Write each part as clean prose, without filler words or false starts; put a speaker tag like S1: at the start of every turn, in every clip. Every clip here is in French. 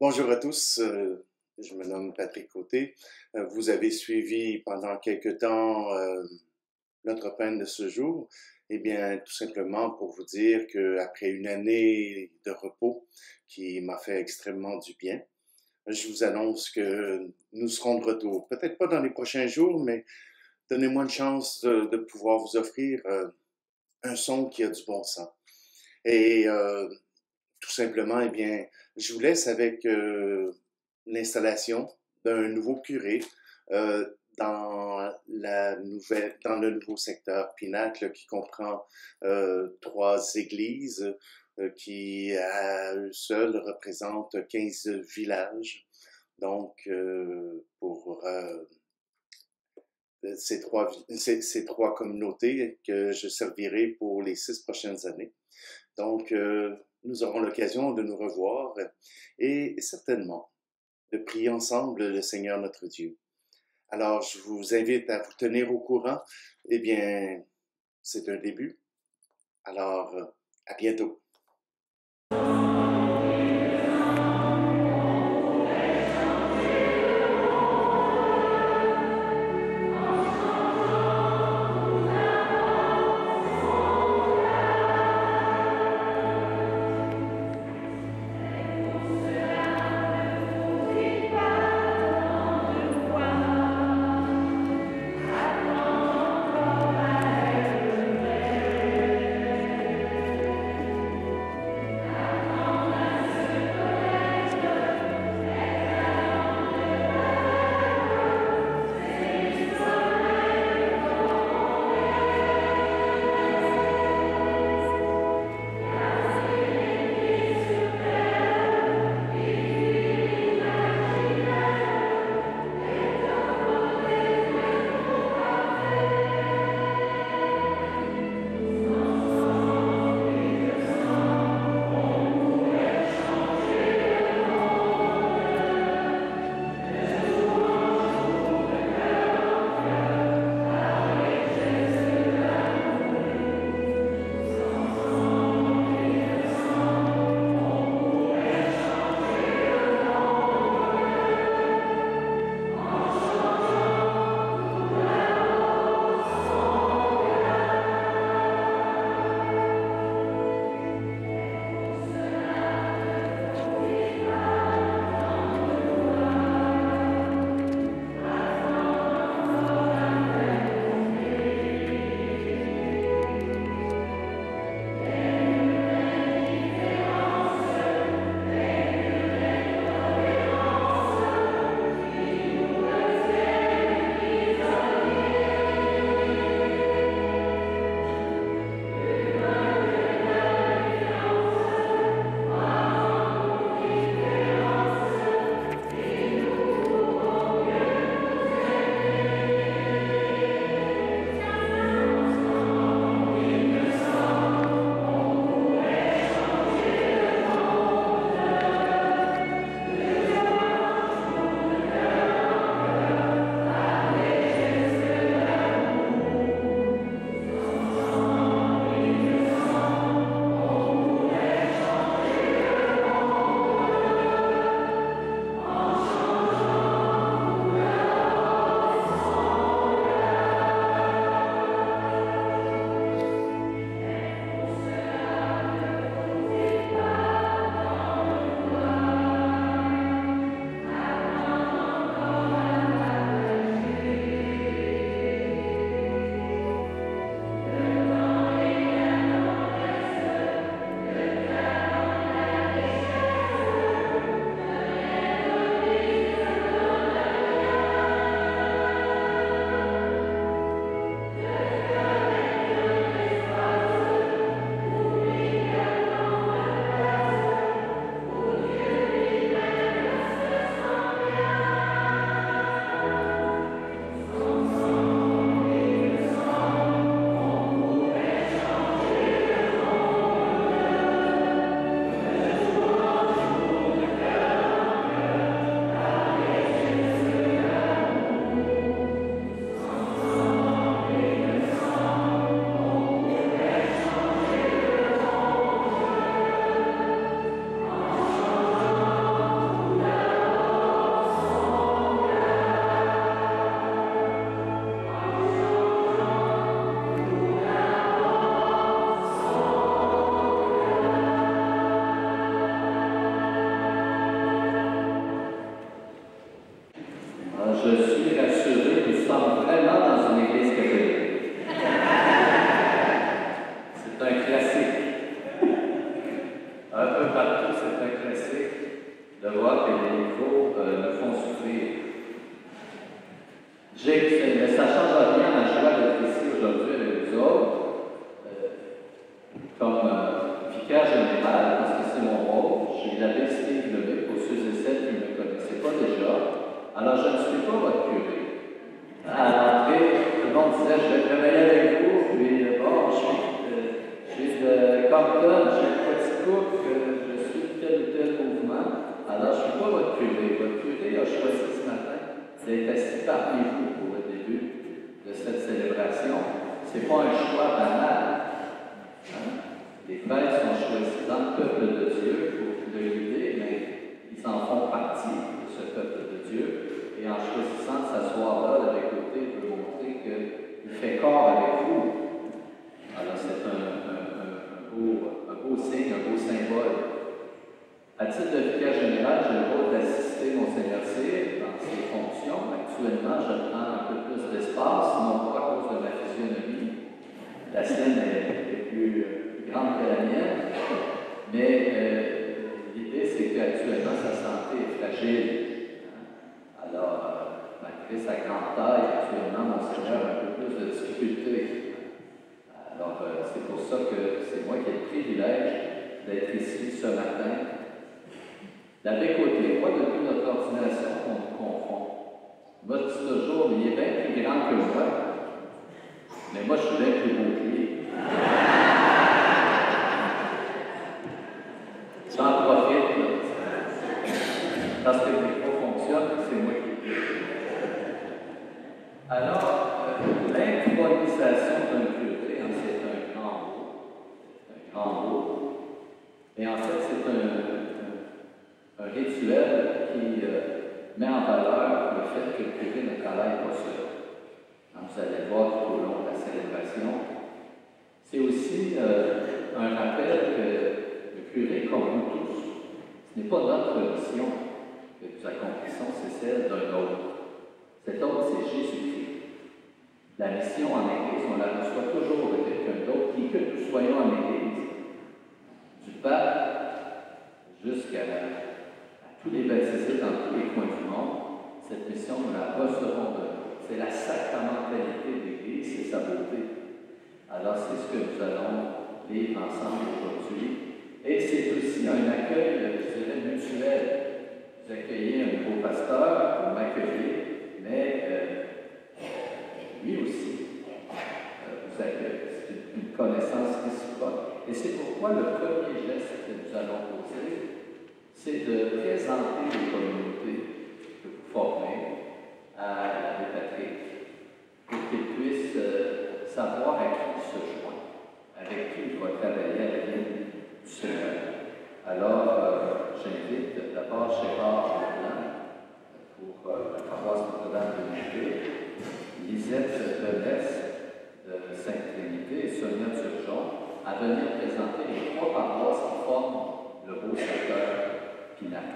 S1: Bonjour à tous, je me nomme Patrick Côté. Vous avez suivi pendant quelque temps notre peine de ce jour. Eh bien, tout simplement pour vous dire qu'après une année de repos qui m'a fait extrêmement du bien, je vous annonce que nous serons de retour. Peut-être pas dans les prochains jours, mais donnez-moi une chance de pouvoir vous offrir un son qui a du bon sens. Et tout simplement, eh bien, je vous laisse avec l'installation d'un nouveau curé dans le nouveau secteur Pinacle qui comprend trois églises qui à eux seuls représentent 15 villages. Donc, pour ces trois communautés que je servirai pour les 6 prochaines années. Donc, nous aurons l'occasion de nous revoir et certainement de prier ensemble le Seigneur notre Dieu. Alors, je vous invite à vous tenir au courant. Eh bien, c'est un début. Alors, à bientôt.
S2: un peu partout, c'est un classique de voir que les micros nous font souffrir. Mais ça ne change rien à la joie d'être ici aujourd'hui avec vous autres, comme vicaire général, parce que c'est mon rôle. Je suis l'abbé Steve Levé, pour ceux et celles qui ne me connaissaient pas déjà. Alors, je ne suis pas votre curé. À l'entrée, tout le monde disait, je vais travailler avec vous, puis bon, je suis de Compton, j'ai un petit couple, je suis de tel ou tel mouvement. Alors, je ne suis pas votre curé. Votre curé a choisi ce matin d'être assis parmi vous pour le début de cette célébration. Ce n'est pas un choix banal. Hein? Les frères sont choisis dans le peuple de Dieu pour le guider, mais ils en font partie de ce peuple de Dieu. Et en choisissant de s'asseoir là, de l'écouter, il veut montrer qu'il fait corps avec vous. Alors, c'est un beau signe, un beau symbole. À titre de vicaire général, j'ai le rôle d'assister Monseigneur Cyr dans ses fonctions. Actuellement, je prends un peu plus d'espace, non pas à cause de ma physionomie. La sienne est plus grande que la mienne, mais l'idée, c'est qu'actuellement, sa santé est fragile. Alors, malgré sa grande taille, actuellement, Monseigneur a un peu plus de difficultés. Alors, c'est pour ça que c'est moi qui ai le privilège d'être ici ce matin. L'abbé Côté, moi, depuis notre ordination, on nous confond. Moi, je dis toujours, il est bien plus grand que moi, mais moi, je suis bien plus beau que lui. J'en profite, là. Parce que le micro fonctionne, c'est moi qui le dis. Alors, l'intronisation d'un curé, c'est un grand mot. C'est un grand mot. Et en fait, c'est un rituel qui met en valeur le fait que le curé ne travaille pas seul. Donc, vous allez voir tout au long de la célébration. C'est aussi un rappel que le curé, comme nous tous, ce n'est pas notre mission que nous accomplissons, c'est celle d'un autre. Cet autre, c'est Jésus-Christ. La mission en Église, on la reçoit toujours de quelqu'un d'autre, qui que nous soyons en Église, du pape jusqu'à tous les baptisés dans tous les coins du monde, cette mission, nous la recevrons de nous. C'est la sacramentalité de l'Église, c'est sa beauté. Alors, c'est ce que nous allons vivre ensemble aujourd'hui. Et c'est aussi un accueil, je dirais, mutuel. Vous accueillez un nouveau pasteur, vous m'accueillez, mais lui aussi vous accueille. C'est une connaissance réciproque. Et c'est pourquoi le premier geste que nous allons poser, c'est de présenter les communautés que vous formez à l'abbé Patrick, pour qu'ils puissent savoir à qui il se joint, avec qui il va travailler à la vie du Seigneur. Alors, j'invite d'abord Gérard Jourdain pour la paroisse Notre-Dame de Lisieux, Lisette Delès de Sainte-Trinité et Sonia Turgeon à venir présenter les trois paroisses qui forment le beau secteur Pinac.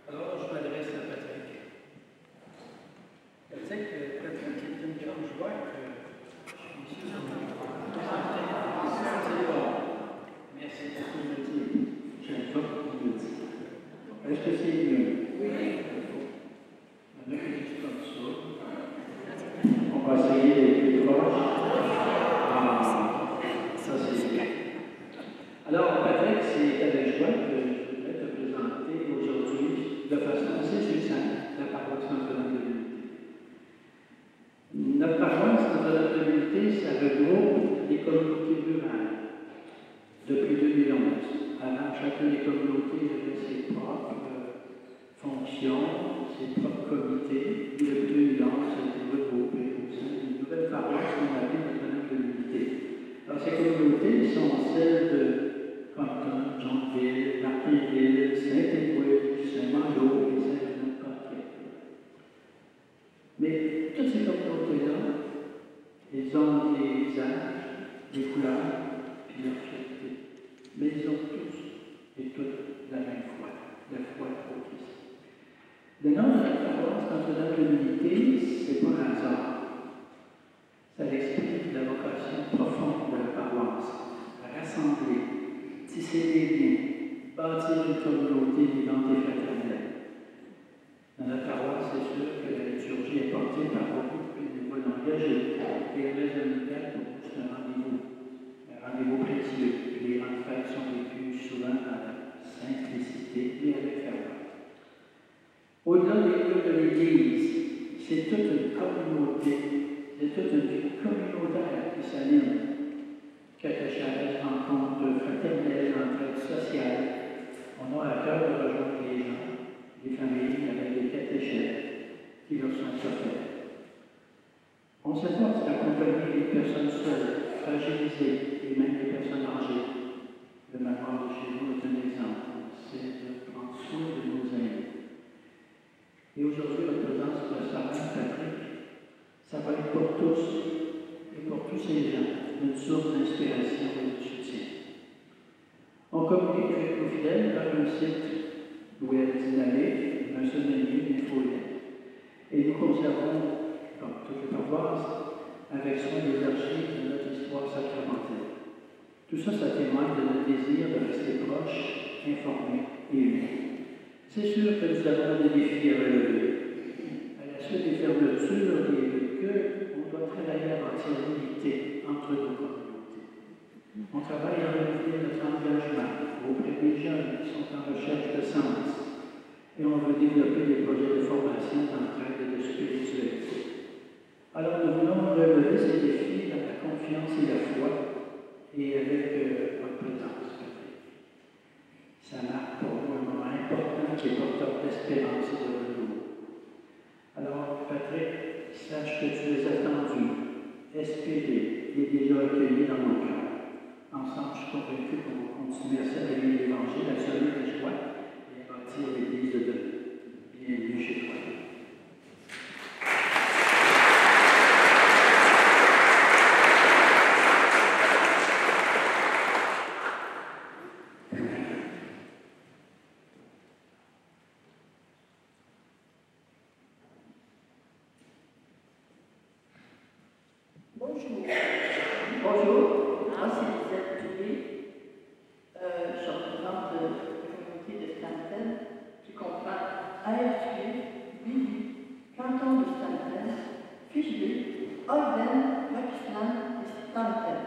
S3: Alors, je m'adresse à Patrick. Patrick est une grande joie que je suis ici merci beaucoup de me dire. J'aime pas beaucoup de me dire. Est-ce que c'est mieux? Oui. On a quelque chose comme ça. On va essayer d'être plus proche. Ça c'est bien. Alors, Patrick, c'est avec joie que je voudrais te présenter aujourd'hui de façon assez succincte la paroisse Notre-Dame de l'Unité. Notre paroisse Notre-Dame de l'Unité, ça regroupe les communautés rurales depuis 2011. Avant, chacune des communautés avait ses propres fonctions, ses propres comités. Et depuis 2011, ça a été regroupé au sein d'une nouvelle paroisse qu'on appelle Notre-Dame de l'Unité. Alors, ces communautés sont celles de Compton, Jeanville, Martinville, Saint-Émoué, Saint-Malo et Saint-Jean-de-Patrick. Mais toutes ces communautés-là, elles ont des visages, des couleurs, puis leur fierté. Mais ils ont tous et toutes la même foi, la foi au Christ. De notre Notre-Dame de l'Unité, c'est pas un hasard. Ça explique la vocation profonde de la paroisse, rassembler, tisser des liens, bâtir une communauté vivante et fraternelle. Dans la paroisse, c'est sûr que la liturgie est portée par beaucoup de bénévoles engagés et elle reste un modèle pour nous, c'est un rendez-vous précieux. Les grandes fêtes sont vécues souvent dans la simplicité et avec ferveur. Au-delà des lieux de l'Église, c'est toute une communauté, c'est toute une vie communautaire qui s'anime. Catéchèse, rencontres fraternelles, entraide sociale. On a à cœur de rejoindre les gens, les familles avec des catéchèses qui leur sont offertes. On s'efforce d'accompagner les personnes seules, fragilisées et même les personnes âgées. Le manoir de chez nous est un exemple. C'est de prendre soin de nos amis. Et aujourd'hui, la présence de sa mère Patrick, ça va être pour tous et pour tous ces gens une source d'inspiration et de soutien. On communique avec nos fidèles par un site web dynamique, un semainier, une infolette. Et nous conservons, comme toutes les paroisses, avec soin des archives de notre histoire sacramentelle. Tout ça, ça témoigne de notre désir de rester proches, informés et unis. C'est sûr que nous avons des défis à relever. À la suite des fermetures et des lieux, on doit travailler à bâtir l'unité entre nos communautés. On travaille à renouveler notre engagement auprès des jeunes qui sont en recherche de sens. Et on veut développer des projets de formation, d'entraide et de spiritualité. Alors nous voulons relever ces défis dans la confiance et la foi et avec votre présence. Ça marque pour nous un moment important qui est porteur d'espérance et de renouveau. Alors, Patrick, sache que tu les as attendus, espérés et déjà accueillis dans mon cœur. Ensemble, je suis convaincu qu'on va continuer à célébrer l'Évangile, à semer la joie et à bâtir l'Église de demain. Bienvenue chez toi.
S4: Bonjour. Bonjour, moi c'est Lisette Touré. Je représente la communauté de Stanton qui comprend AFG, Billy, Canton de Stanton, Ficheville, Ogden, Roxland et Stanton.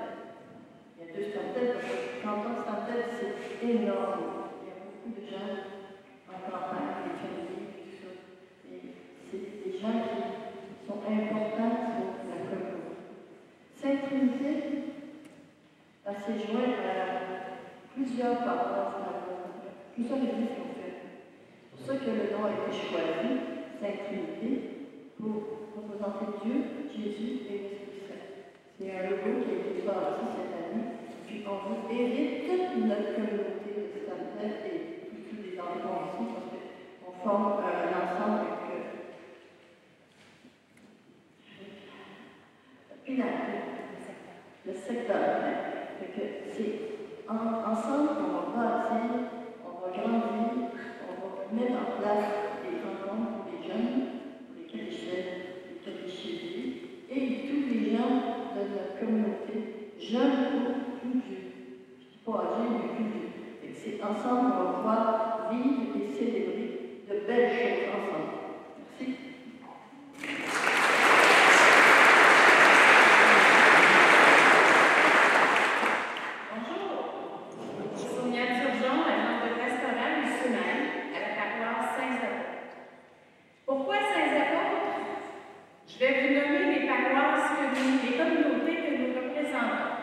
S4: Il y a deux Stanton parce que le canton de Stanton c'est énorme. Il y a beaucoup de gens en campagne, des familles, tout ça. Et c'est des gens qui sont importants pour la communauté. Sainte Trinité a s'est joint à plusieurs paroisses, plusieurs églises qu'on fait. C'est pour ça que le nom a été choisi, Sainte Trinité, pour représenter Dieu, Jésus et l'Esprit Saint. C'est un logo qui a été bâti cette année, puis on veut aider toute notre communauté de Stanton et tous les environs ici, parce qu'on forme un ensemble avec le secteur. C'est ensemble qu'on va bâtir, on va grandir, on va mettre en place des rencontres pour les jeunes, pour les catéchèses et tous les gens de notre communauté, jeunes ou plus vieux. Je ne dis pas âgés, mais plus vieux. C'est ensemble qu'on va pouvoir vivre et célébrer de belles choses ensemble. Merci.
S5: Je vais vous nommer les paroisses, les communautés que nous représentons.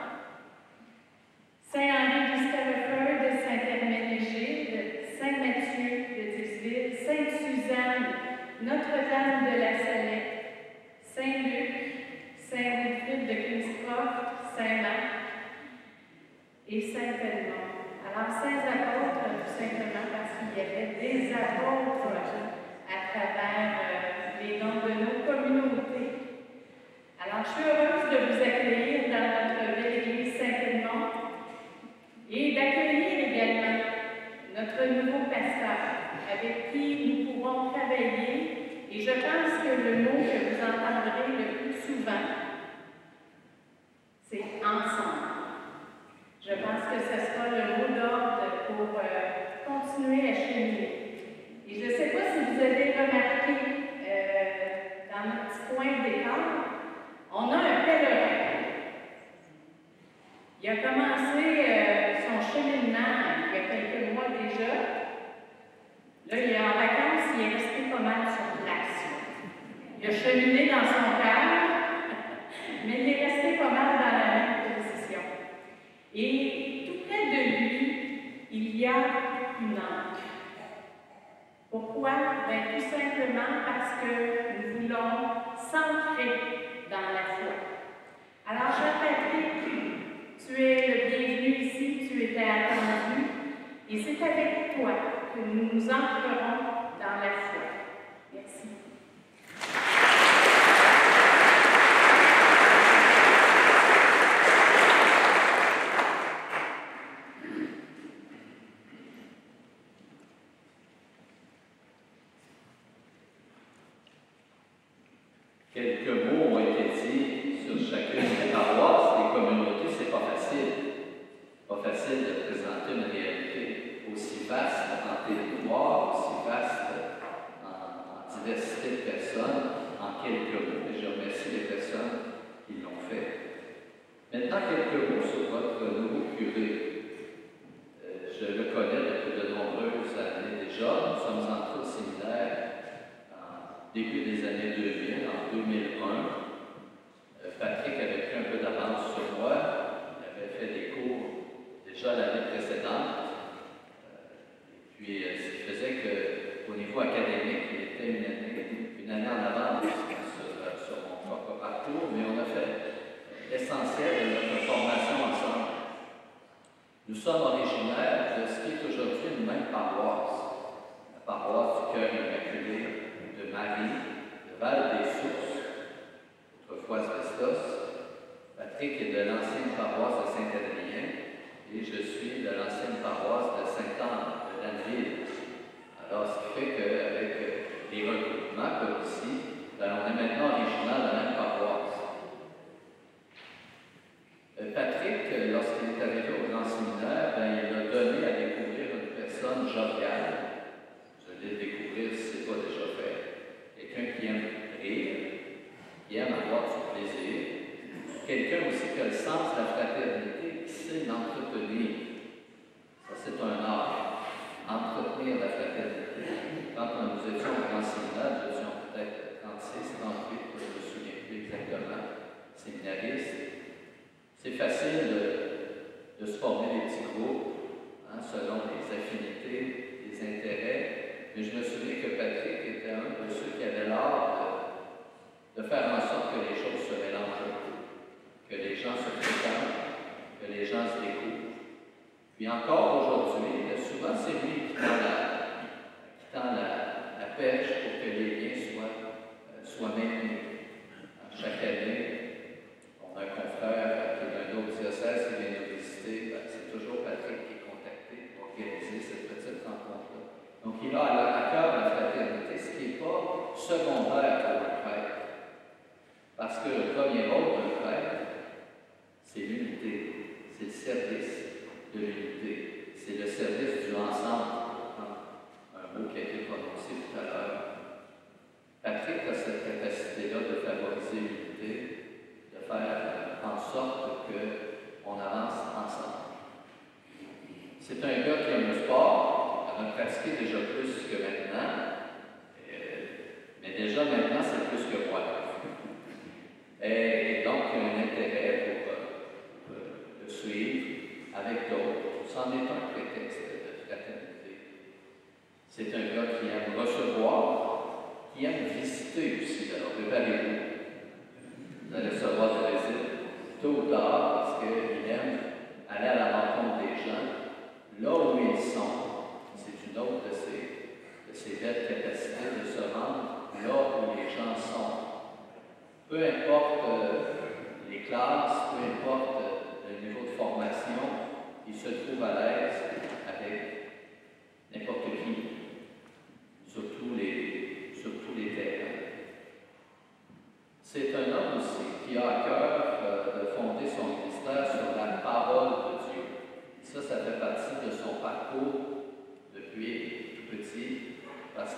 S5: Saint-Henri-du-Stellefeu de Saint-Hermène-Égide, Saint-Mathieu de Dixville, Sainte-Suzanne, Notre-Dame de la Salette, Saint-Luc, Saint-Wilfrid de Kingscroft, Saint-Marc et Saint-Edmond. Alors, Saint-Apôtres, tout simplement parce qu'il y avait des apôtres à travers les noms de nos communautés. Alors, je suis heureuse de vous accueillir dans notre belle église Saint-Edmond et d'accueillir également notre nouveau pasteur avec qui nous pourrons travailler Et je pense que le mot que vous entendrez le plus souvent, c'est ensemble. Je pense que ce sera le mot d'ordre pour continuer à cheminer. Et je ne sais pas si vous avez remarqué dans notre petit point de départ, on a un pèlerin. Il a commencé son cheminement il y a quelques mois déjà. Là, il est en vacances, il est resté pas mal sur place. Il a cheminé dans son cœur, mais il est resté pas mal dans la même position. Et tout près de lui, il y a une ancre. Pourquoi? Bien, tout simplement parce que nous voulons s'ancrer dans la foi. Alors, Jean-Patrick, tu es le bienvenu ici, tu étais attendu, et c'est avec toi que nous nous ancrerons dans la foi. Merci.
S2: Quelques mots ont été dits sur chacune des paroisses, des communautés. C'est pas facile. Pas facile de présenter une réalité aussi vaste en territoire, aussi vaste en diversité de personnes, en quelques mots. Et je remercie les personnes qui l'ont fait. Maintenant, quelques mots sur votre nouveau curé. Je le connais depuis de nombreuses années déjà. Nous sommes entrés au séminaire début des années 2000, en 2001. Patrick avait pris un peu d'avance sur moi. Il avait fait des cours déjà l'année précédente. Et puis, ce qui faisait qu'au niveau académique, il était une année en avance sur mon propre parcours, mais on a fait l'essentiel de notre formation ensemble. Nous sommes originaires de ce qui est aujourd'hui une même paroisse, la paroisse du Cœur Immaculé de Marie, de Val-des-Sources, autrefois Asbestos. Patrick est de l'ancienne paroisse de Saint-Adrien et je suis de l'ancienne paroisse de Sainte-Anne de Lanneville. Alors, ce qui fait qu'avec les regroupements comme ici, on est maintenant originaire de la même paroisse. Patrick, lorsqu'il est arrivé au grand séminaire, il a donné à découvrir une personne joviale. Vous allez le découvrir si ce n'est pas déjà fait. Quelqu'un qui aime rire, qui aime avoir du plaisir. Quelqu'un aussi qui a le sens de la fraternité, qui sait l'entretenir. Ça, c'est un art. Entretenir la fraternité. Quand nous étions au grand séminaire, nous étions peut-être 36, 38, je ne me souviens plus exactement, séminaristes. C'est facile de se former des petits groupes selon les affinités, les intérêts, mais je me souviens que Patrick était un de ceux qui avait l'art de faire en sorte que les choses se mélangent un peu, que les gens se fréquentent, que les gens se découvrent. Puis encore aujourd'hui, souvent c'est lui qui tend la perche pour que les liens soient maintenus. Chaque année, on a un confrère qui est d'un autre diocèse qui vient nous visiter. C'est toujours Patrick qui est contacté pour organiser cette petite rencontre-là. Donc, il a à cœur la fraternité, ce qui n'est pas secondaire pour un prêtre. Parce que le premier rôle d'un prêtre, c'est l'unité, c'est le service de l'unité, c'est le service du ensemble. Un mot qui a été prononcé tout à l'heure. Patrick a cette capacité-là de favoriser l'unité, de faire en sorte qu'on avance ensemble. C'est un gars qui aime le sport, on a pratiqué déjà plus que maintenant, mais déjà maintenant c'est plus que moi. Et donc il y a un intérêt pour le suivre avec d'autres. C'en est un prétexte de fraternité. C'est un gars qui aime recevoir, qui aime visiter aussi. Alors préparez-vous. Vous allez recevoir des visites tôt ou tard parce qu'il aime aller à la rencontre des gens là où ils sont. C'est une autre de ses belles capacités de se rendre là où les gens sont. Peu importe les classes, peu importe le niveau de formation, il se trouve à l'aise avec n'importe qui, surtout les terres.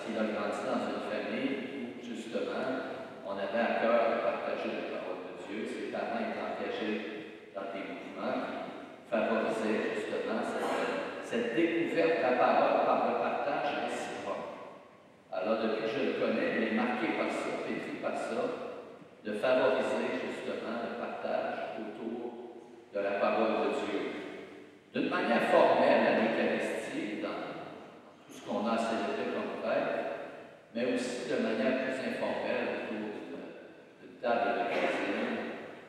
S2: qu'il a grandi dans une famille où, justement, on avait à cœur de partager la parole de Dieu. Ses parents étaient engagés dans des mouvements qui favorisaient justement cette découverte de la parole par le partage réciproque. Alors, depuis que je le connais, il est marqué par ça, pétri par ça, de favoriser justement le partage autour de la parole de Dieu. D'une manière formelle à l'Eucharistie, dans tout ce qu'on a célébré comme fête, mais aussi de manière plus informelle autour d'une table de cuisine,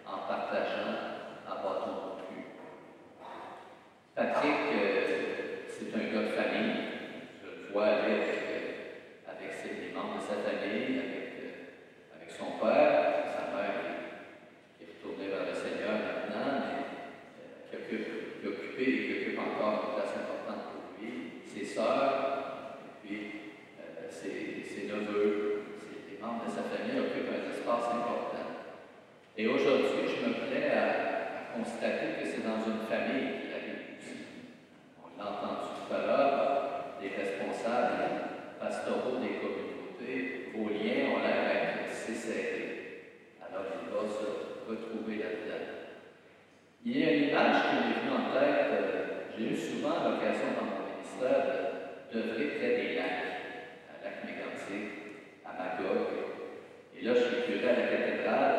S2: en partageant en bâton rompu. Patrick, c'est un gars de famille. Je le vois aller avec les membres de sa famille, avec son père, sa mère qui est retournée vers le Seigneur maintenant, mais qui occupé et qui occupe encore une place importante pour lui, ses sœurs, et puis ses neveux, les membres de sa famille occupent un espace important. Et aujourd'hui, je me plais à constater que c'est dans une famille qu'il arrive aussi. On l'a entendu tout à l'heure, les responsables pastoraux des communautés, vos liens ont l'air d'être assez serrés. Alors il va se retrouver là-dedans. Il y a une image qui m'est venue en tête. J'ai eu souvent l'occasion dans mon ministère d'œuvrer près des lacs, à Lac-Mégantic, à Magog. Et là, je suis curé à la cathédrale,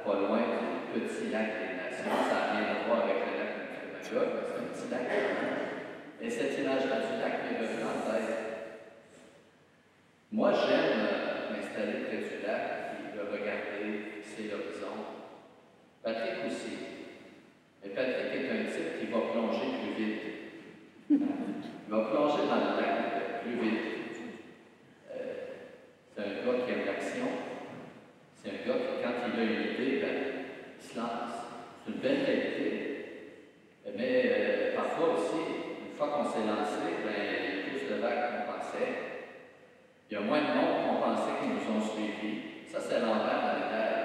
S2: pas loin du petit lac des Nations. Ça n'a rien à voir avec le lac de Magog, mais c'est un petit lac. Et cette image-là du lac m'est venue en tête. Moi, j'aime m'installer près du lac, puis le regarder, fixer l'horizon. Patrick aussi. Mais Patrick est un type qui va plonger plus vite. Il va plonger dans le lac plus vite. C'est un gars qui aime l'action. C'est un gars qui, quand il a une idée, il se lance. C'est une belle qualité. Mais parfois aussi, une fois qu'on s'est lancé, il y a plus de vagues qu'on pensait. Il y a moins de monde qu'on pensait qui nous ont suivis. Ça, c'est l'envers de la médaille.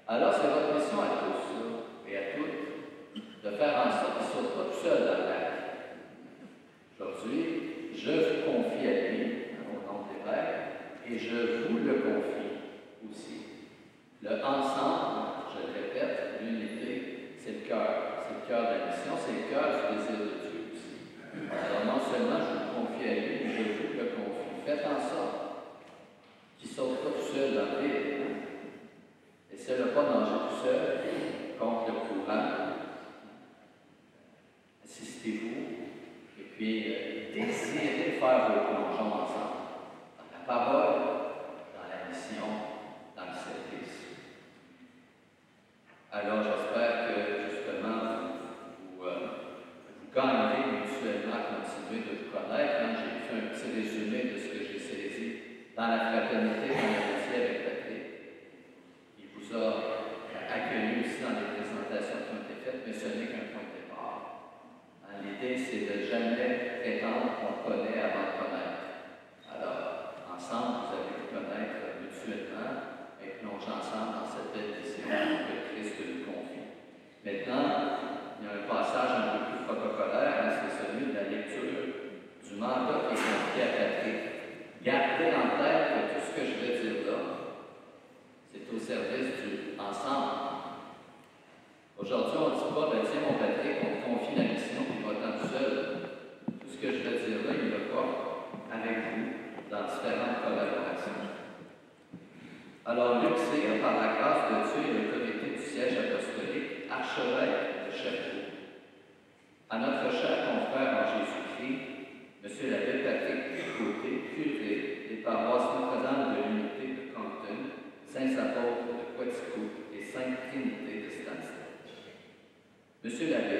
S2: Alors, c'est votre mission à tous et à toutes de faire en sorte qu'ils ne soient pas tout seuls dans le lac. Aujourd'hui, je vous confie à lui, au nom des Pères, et je vous le confie aussi. Le ensemble, je le répète, l'unité, c'est le cœur. C'est le cœur de la mission, c'est le cœur du désir de Dieu aussi. Alors, non seulement je vous le confie à lui, mais je vous le confie. Faites en sorte qu'ils ne sautent pas tout seuls dans le vide. Essayez de ne pas nager tout seul contre le courant. Assistez-vous et puis désirez faire vos plongeons ensemble. Dans la parole, dans la mission, dans le service. Alors j'espère que justement vous gagnerez mutuellement à continuer de vous connaître. J'ai fait un petit résumé de ce que j'ai saisi dans la fraternité qu'on a réussi avec Patrick. Il vous a accueilli aussi dans les présentations qui ont été faites, mais ce n'est qu'un point de départ. L'idée, c'est de jamais prétendre qu'on connaît avant de connaître. Alors, ensemble, vous allez vous connaître mutuellement et plonger ensemble dans cette belle vision que Christ nous confie. Maintenant, il y a un passage un peu plus protocolaire, c'est celui de la lecture du mandat qui est confié à Patrick. Gardez en tête que tout ce que je vais dire là, c'est au service du ensemble. Aujourd'hui, on ne dit pas, tiens, mon Patrick, on te confie la mission, puis va-t'en tout seul. Tout ce que je vais dire là, il le porte avec vous dans différentes collaborations. Alors, Luc Cyr, par la grâce de Dieu et l'autorité du siège apostolique, archevêque de Chefferoux. À notre cher confrère en Jésus-Christ, M. l'abbé Patrick Côté, curé des paroisses Notre-Dame de l'Unité de Compton, Saints-Apôtres de Quaticook et Sainte-Trinité de Stansted. Monsieur l'abbé,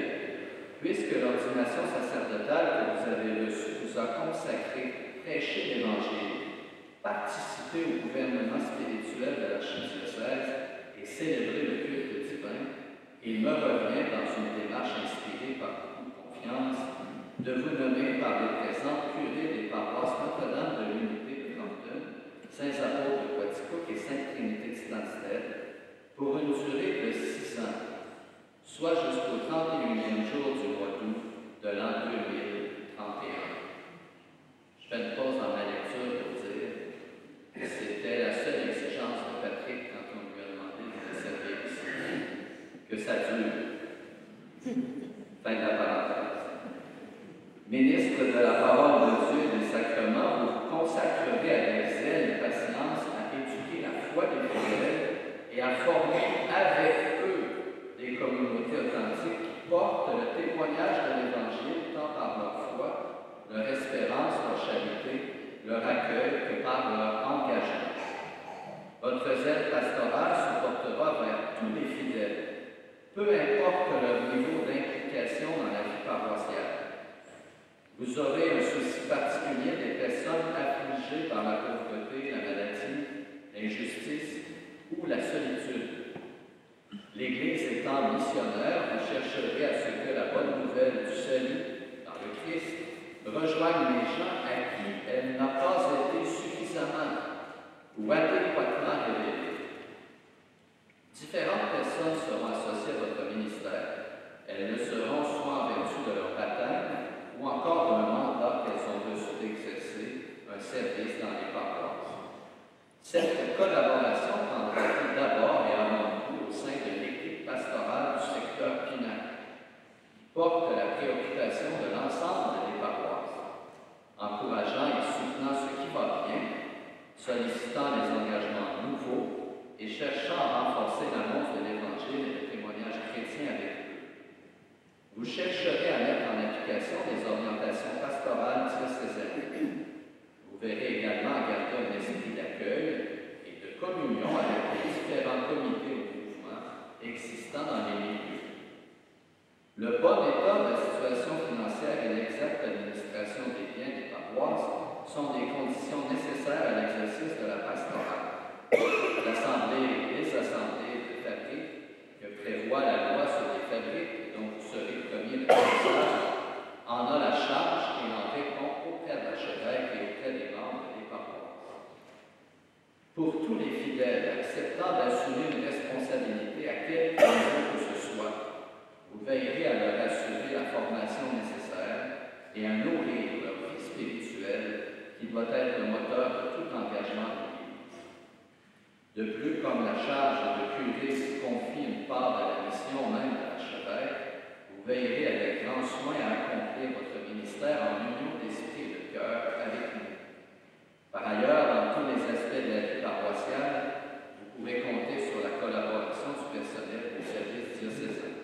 S2: puisque l'ordination sacerdotale que vous avez reçue vous a consacré, prêché l'Évangile, participé au gouvernement spirituel de l'archidiocèse et célébrer le culte divin, il me revient dans une démarche inspirée par beaucoup de confiance de vous nommer par les présents curés des paroisses Notre-Dame de l'Unité de Compton, Saints-Apôtres de Quaticook et Sainte-Trinité de Stansted pour une durée de 6 ans, soit jusqu'au 31e jour du mois d'août de l'an 2031. Je fais une pause dans ma lecture pour dire l'implication dans la vie paroissiale. Vous aurez un souci particulier des personnes affligées par la pauvreté, la maladie, l'injustice ou la solitude. L'Église étant missionnaire, vous chercherez à ce que la bonne nouvelle du salut dans le Christ rejoigne les gens à qui elle n'a pas été suffisamment ou adéquatement révélée. Différentes personnes seront associées à votre ministère. Elles le seront soit en vertu de leur baptême ou encore d'un mandat qu'elles ont reçu d'exercer un service dans les paroisses. Cette collaboration prendra vie d'abord et avant tout au sein de l'équipe pastorale du secteur Pinac, qui porte la préoccupation de l'ensemble des paroisses, encourageant et soutenant ce qui va bien, sollicitant les engagements nouveaux et cherchant à renforcer l'annonce de l'Évangile et le témoignage chrétien avec eux. Vous chercherez à mettre en application les orientations pastorales diocésaines. Vous verrez également à garder un esprit d'accueil et de communion avec les différents comités ou mouvements existants dans les milieux. Le bon état de la situation financière et l'exacte administration des biens des paroisses sont des conditions nécessaires à l'exercice de la pastorale. L'Assemblée et les assemblées de fabrique que prévoit la loi sur les fabriques, dont vous serez le premier responsable, en a la charge et en répond auprès de l'archevêque et auprès des membres des paroisses. Pour tous les fidèles acceptant d'assumer une responsabilité à quelque niveau que ce soit, vous veillerez à leur assurer la formation nécessaire et à nourrir leur vie spirituelle qui doit être le moteur de tout engagement de l'Église. De plus, comme la charge de curé vous confie une part de la mission même de l'archevêque, vous veillerez avec grand soin à accomplir votre ministère en union d'esprit et de cœur avec nous. Par ailleurs, dans tous les aspects de la vie paroissiale, vous pouvez compter sur la collaboration du personnel du service diocésain.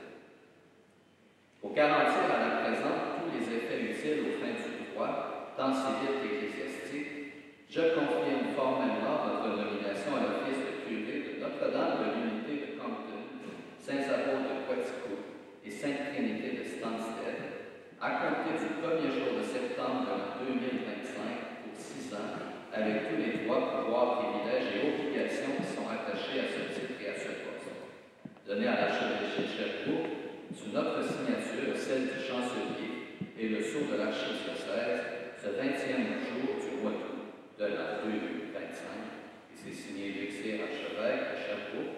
S2: Pour garantir à la présente tous les effets utiles aux fins du droit, tant civil qu'ecclésiastique, je confirme formellement votre nomination à l'office de curé de Notre-Dame de l'Unité de Compton, Saint-Savour de Quatico et Sainte-Trinité de Stansted, à compter du 1er jour de septembre de l'an 2025 pour 6 ans, avec tous les droits, pouvoirs, privilèges et obligations qui sont attachés à ce titre et à ce poste. Donné à l'archevêché de Sherbrooke, sous notre signature, celle du chancelier et le sceau de l'archidiocèse, ce 20e jour du mois d'août de l'an 2025, et c'est signé l'Élixir archevêque de Sherbrooke,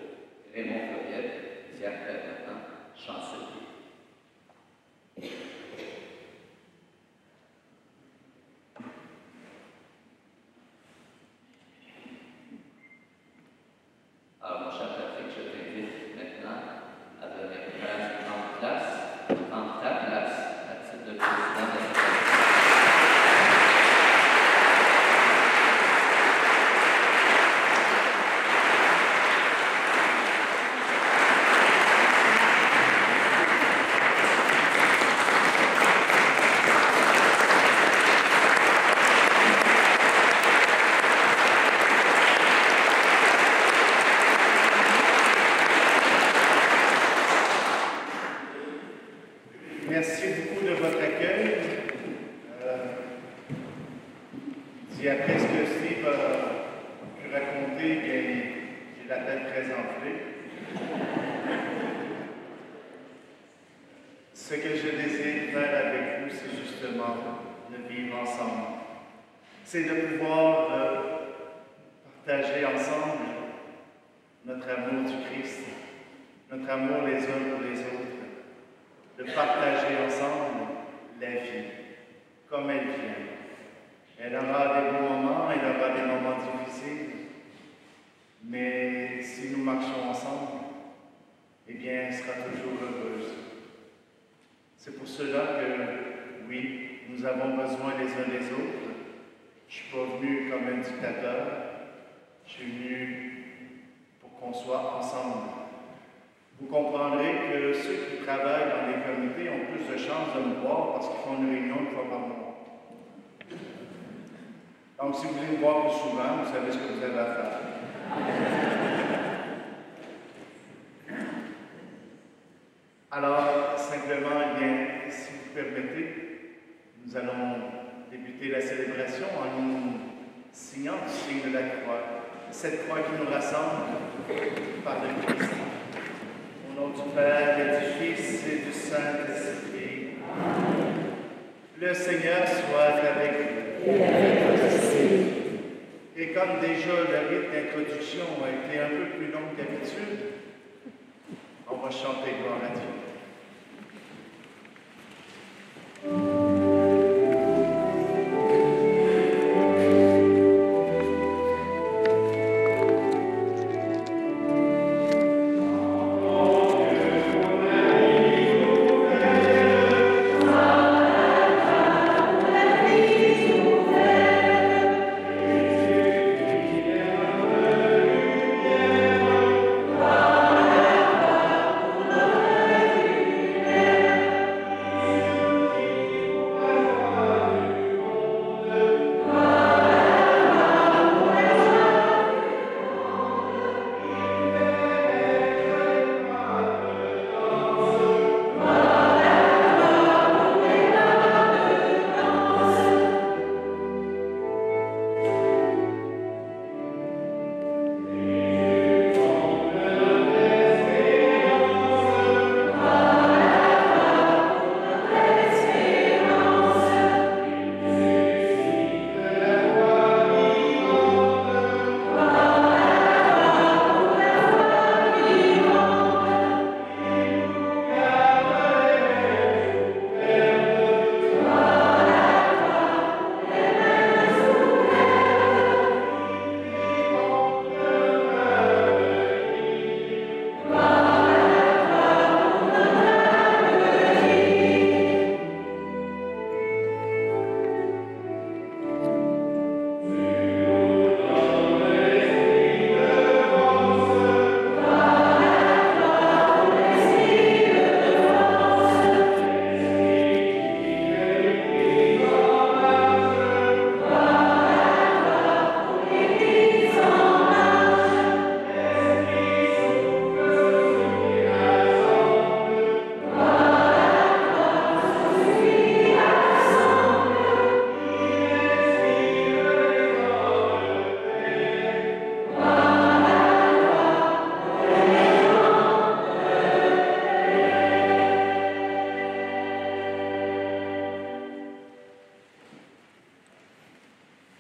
S2: Raymond Floriette, diacre permanent, chancelier. Alors, mon cher Patrick, je t'invite maintenant à donner prendre ta place à titre de président de la
S1: Merci beaucoup de votre accueil. Après ce que Steve a pu raconter, bien, j'ai la tête très enflée. Ce que je désire faire avec vous, c'est justement de vivre ensemble. C'est de pouvoir partager ensemble notre amour du Christ, notre amour les uns pour les autres, de partager ensemble la vie comme elle vient. Elle aura des bons moments, elle aura des moments difficiles, mais si nous marchons ensemble, eh bien, elle sera toujours heureuse. C'est pour cela que, oui, nous avons besoin les uns des autres. Je ne suis pas venu comme un dictateur, je suis venu pour qu'on soit ensemble. Vous comprendrez que ceux qui travaillent dans les comités ont plus de chances de me voir parce qu'ils font une réunion une fois par mois. Donc, si vous voulez me voir plus souvent, vous savez ce que vous avez à faire. Alors, simplement, eh bien,
S6: Nous allons débuter la célébration en nous signant le signe de la croix, cette croix qui nous rassemble par le Christ. Au nom du Père et du Fils et du Saint-Esprit. Le Seigneur soit avec vous.
S4: Et avec votre esprit.
S6: Et comme déjà le rite d'introduction a été un peu plus long qu'habitude, on va chanter gloire à Dieu.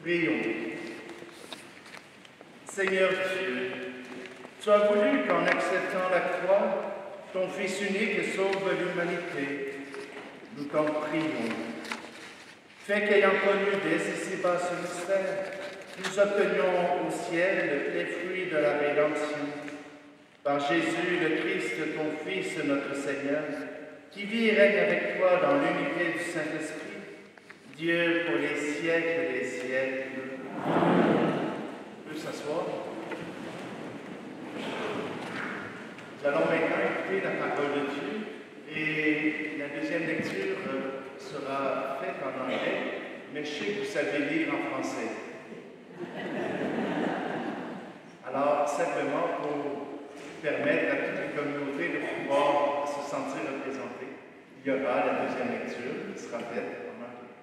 S6: Prions. Seigneur Dieu, tu as voulu qu'en acceptant la croix, ton Fils unique sauve l'humanité. Nous t'en prions. Fais qu'ayant connu dès ici-bas ce mystère, nous obtenions au ciel les fruits de la rédemption. Par Jésus, le Christ, ton Fils, notre Seigneur, qui vit et règne avec toi dans l'unité du Saint-Esprit, Dieu pour les siècles des siècles. On peut s'asseoir. Nous allons maintenant écouter la parole de Dieu et la deuxième lecture sera faite en anglais, mais je sais que vous savez lire en français. Alors, simplement pour permettre à toutes les communautés de pouvoir se sentir représentées, il y aura la deuxième lecture qui sera faite en anglais.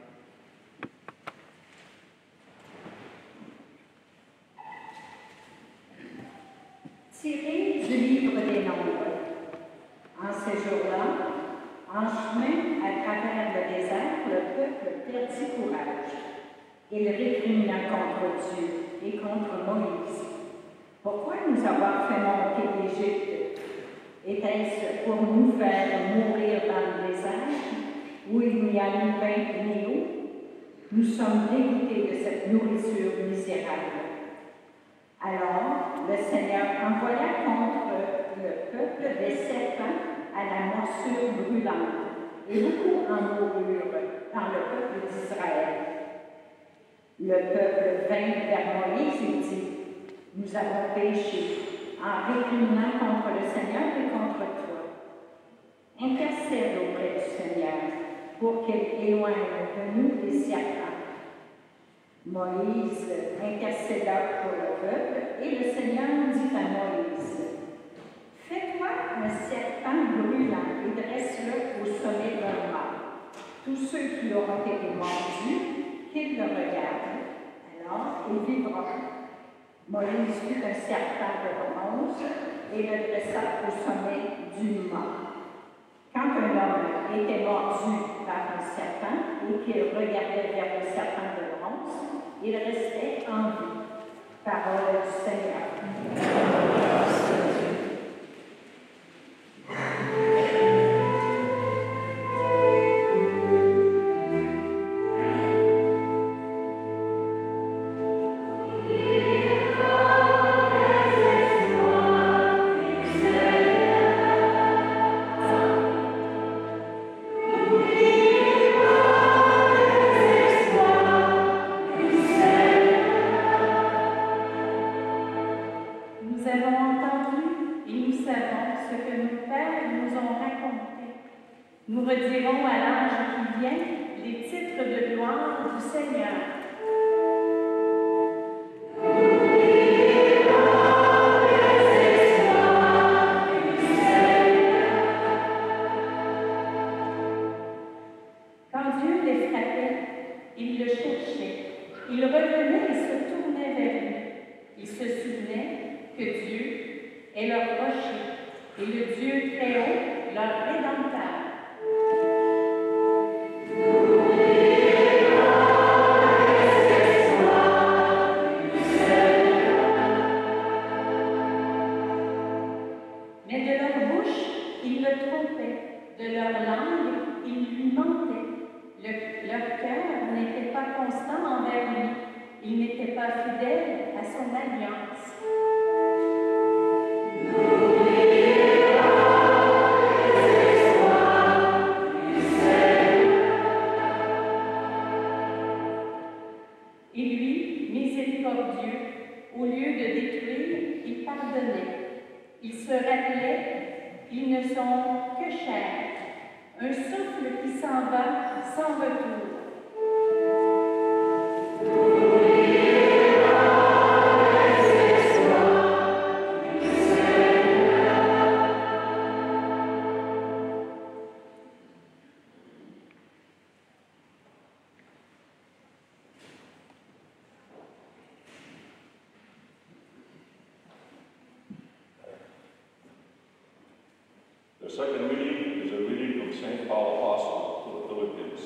S7: Tiré du livre des Nombres. En ces jours-là, en chemin à travers le désert, le peuple perdit courage. Il récrimina contre Dieu et contre Moïse. Pourquoi nous avoir fait monter d'Égypte? Était-ce pour nous faire mourir dans le désert, où il n'y a ni pain ni eau? Nous sommes dégoûtés de cette nourriture misérable. Alors, le Seigneur envoya contre le peuple des serpents à la morsure brûlante, et beaucoup en moururent dans le peuple d'Israël. Le peuple vint vers Moïse et dit: Nous avons péché en récriminant contre le Seigneur et contre toi. Intercède auprès du Seigneur pour qu'il éloigne de nous les serpents. Moïse intercéda pour le peuple, et le Seigneur dit à Moïse: Fais-toi un serpent brûlant et dresse-le au sommet d'un mât. Tous ceux qui auront été mordus, qu'ils le regardent, alors ils vivront. Moïse fut un serpent de bronze et le dressa au sommet du mât. Quand un homme était mordu par un serpent et qu'il regardait vers le serpent de bronze, il restait en vie. Parole du Seigneur.
S5: Nous redirons à l'ange qui vient les titres de gloire du Seigneur. Quand Dieu les frappait, ils le cherchaient. Ils revenaient et se tournaient vers lui. Ils se souvenaient que Dieu est leur rocher et le Dieu très haut, leur rédempteur. Mais de leur bouche, ils le trompaient, de leur langue, ils lui mentaient. Leur cœur n'était pas constant envers lui, ils n'étaient pas fidèles à son alliance. Et lui, miséricordieux, au lieu de détruire, il pardonnait. Il se rappelait qu'ils ne sont que chair, un souffle qui s'en va sans retour.
S8: The second reading is a reading from St. Paul Apostle to the Philippians.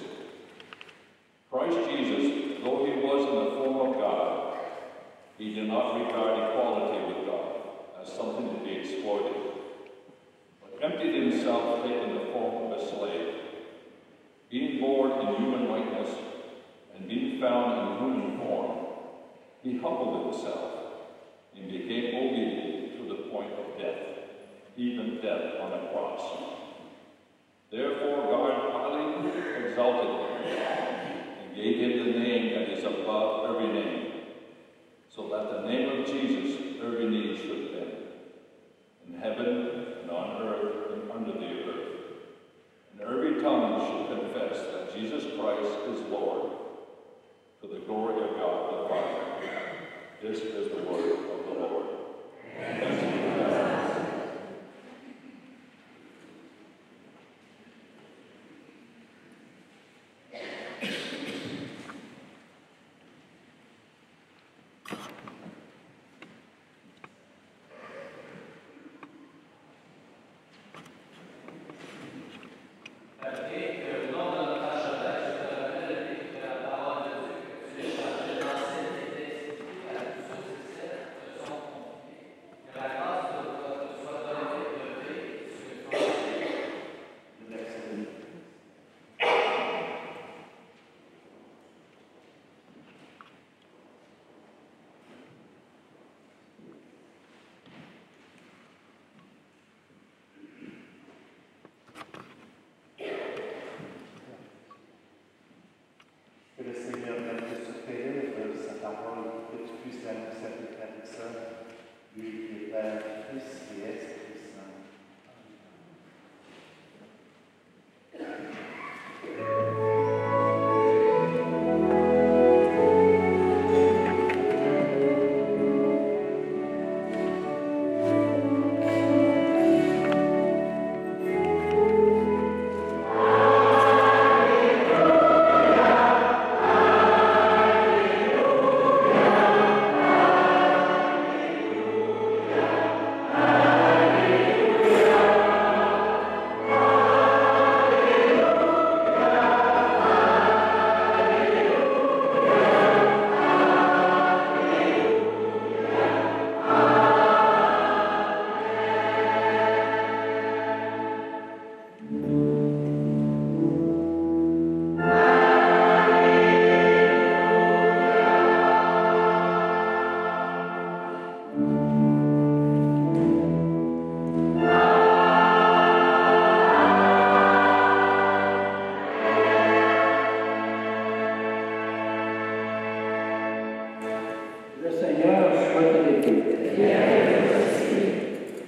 S8: Christ Jesus, though he was in the form of God, he did not regard equality with God as something to be exploited, but emptied himself, taking the form of a slave. Being born in human likeness and being found in human form, he humbled himself and became obedient to the point of death, even death on a cross. Therefore God highly exalted him and gave him the name that is above every name, so that the name of Jesus every knee should bend, in heaven and on earth and under the earth, and every tongue should confess that Jesus Christ is Lord, to the glory of God the Father. This is the word of the Lord. Thanks be to God.
S1: Que le Seigneur donne de ce Père, de sa parole, que tu puisses l'annoncer à tes frères et sœurs, lui qui est Père, Fils et Esprit Saint.
S5: Alleluia.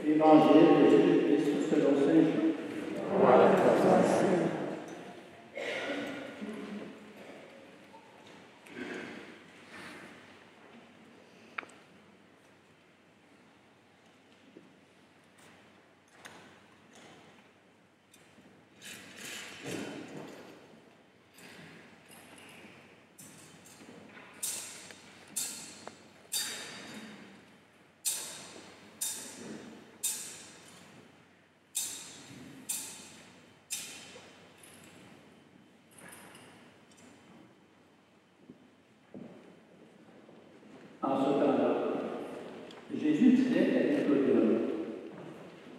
S3: Évangile de Jésus-Christ selon saint Jean. En ce temps-là, Jésus disait à Nicodème,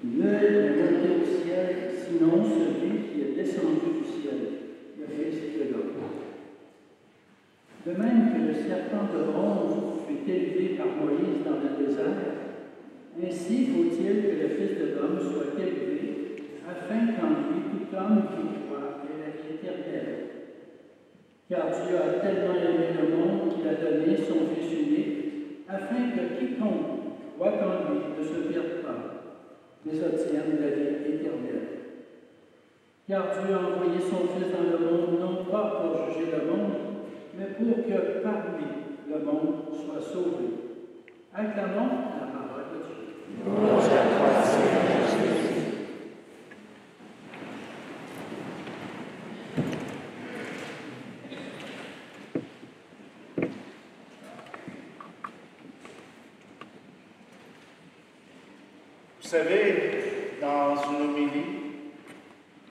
S3: nul n'est monté au ciel, sinon celui qui est descendu du ciel, le Fils de l'homme. De même que le serpent de bronze fut élevé par Moïse dans le désert, ainsi faut-il que le Fils de l'homme soit élevé, afin qu'en lui tout homme qui croit ait la vie éternelle. Car Dieu a tellement aimé le monde qu'il a donné son Fils unique, afin que quiconque croit en lui ne se perde pas, mais obtienne la vie éternelle. Car Dieu a envoyé son Fils dans le monde, non pas pour juger le monde, mais pour que par lui le monde soit sauvé. Acclamons la parole de Dieu.
S6: Vous savez, dans une homélie,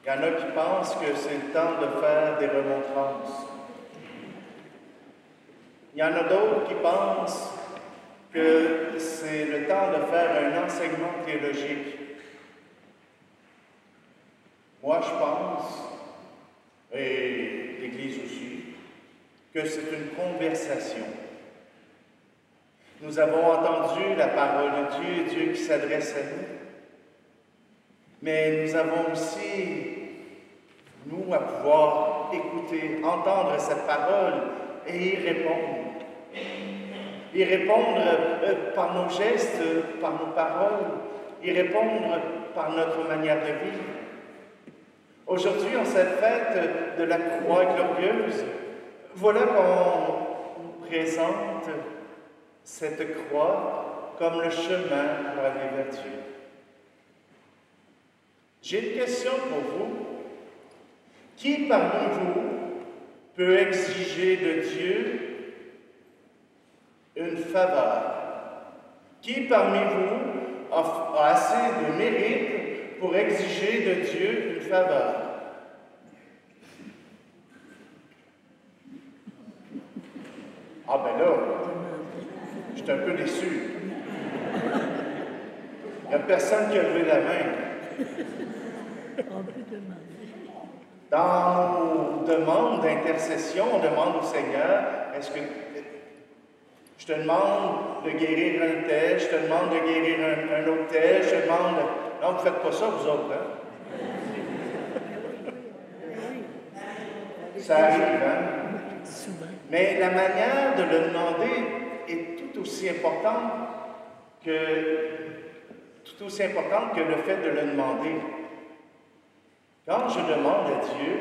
S6: il y en a qui pensent que c'est le temps de faire des remontrances. Il y en a d'autres qui pensent que c'est le temps de faire un enseignement théologique. Moi, je pense, et l'Église aussi, que c'est une conversation. Nous avons entendu la parole de Dieu, Dieu qui s'adresse à nous. Mais nous avons aussi, nous, à pouvoir écouter, entendre cette parole et y répondre. Y répondre par nos gestes, par nos paroles, y répondre par notre manière de vivre. Aujourd'hui, en cette fête de la croix glorieuse, voilà qu'on nous présente cette croix comme le chemin pour aller vers Dieu. J'ai une question pour vous. Qui parmi vous peut exiger de Dieu une faveur? Qui parmi vous a assez de mérite pour exiger de Dieu une faveur? Ah ben là, je suis un peu déçu. Il n'y a personne qui a levé la main. Dans nos demandes d'intercession, on demande au Seigneur, est-ce que je te demande de guérir un tel, je te demande de guérir un autre tel, je te demande... Non, vous ne faites pas ça, vous autres, hein? Ça arrive, hein? Mais la manière de le demander est tout aussi importante que le fait de le demander. Quand je demande à Dieu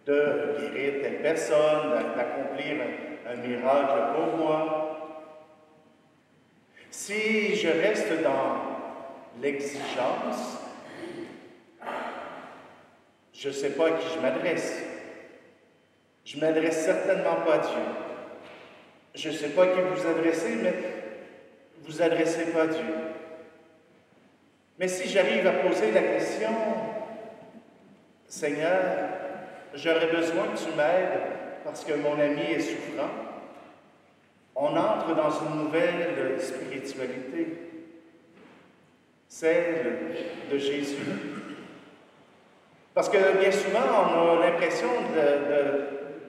S6: de guérir telle personne, d'accomplir un miracle pour moi, si je reste dans l'exigence, je ne sais pas à qui je m'adresse. Je ne m'adresse certainement pas à Dieu. Je ne sais pas à qui vous adressez, mais vous vous adressez pas à Dieu. Mais si j'arrive à poser la question, Seigneur, j'aurais besoin que tu m'aides parce que mon ami est souffrant, on entre dans une nouvelle spiritualité, celle de Jésus. Parce que bien souvent, on a l'impression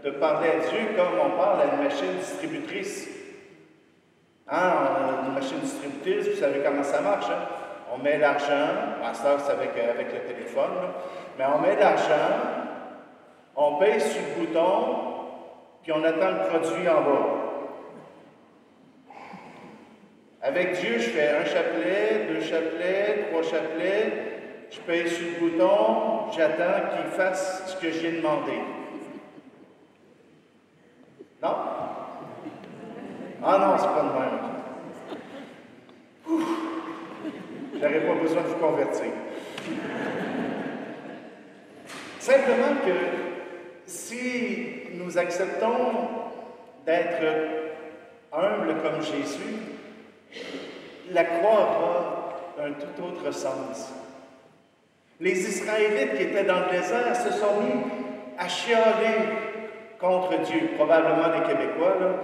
S6: de parler à Dieu comme on parle à une machine distributrice. Hein, on a une machine distributrice, vous savez comment ça marche, hein? On met l'argent, à ça c'est avec le téléphone, là, mais on met l'argent, on paye sur le bouton, puis on attend le produit en bas. Avec Dieu, je fais un chapelet, 2 chapelets, 3 chapelets, je paye sur le bouton, j'attends qu'il fasse ce que j'ai demandé. Non? Ah non, c'est pas de même. Ouf. J'aurais pas besoin de vous convertir. Simplement que si nous acceptons d'être humbles comme Jésus, la croix aura un tout autre sens. Les Israélites qui étaient dans le désert se sont mis à chialer contre Dieu, probablement les Québécois, là.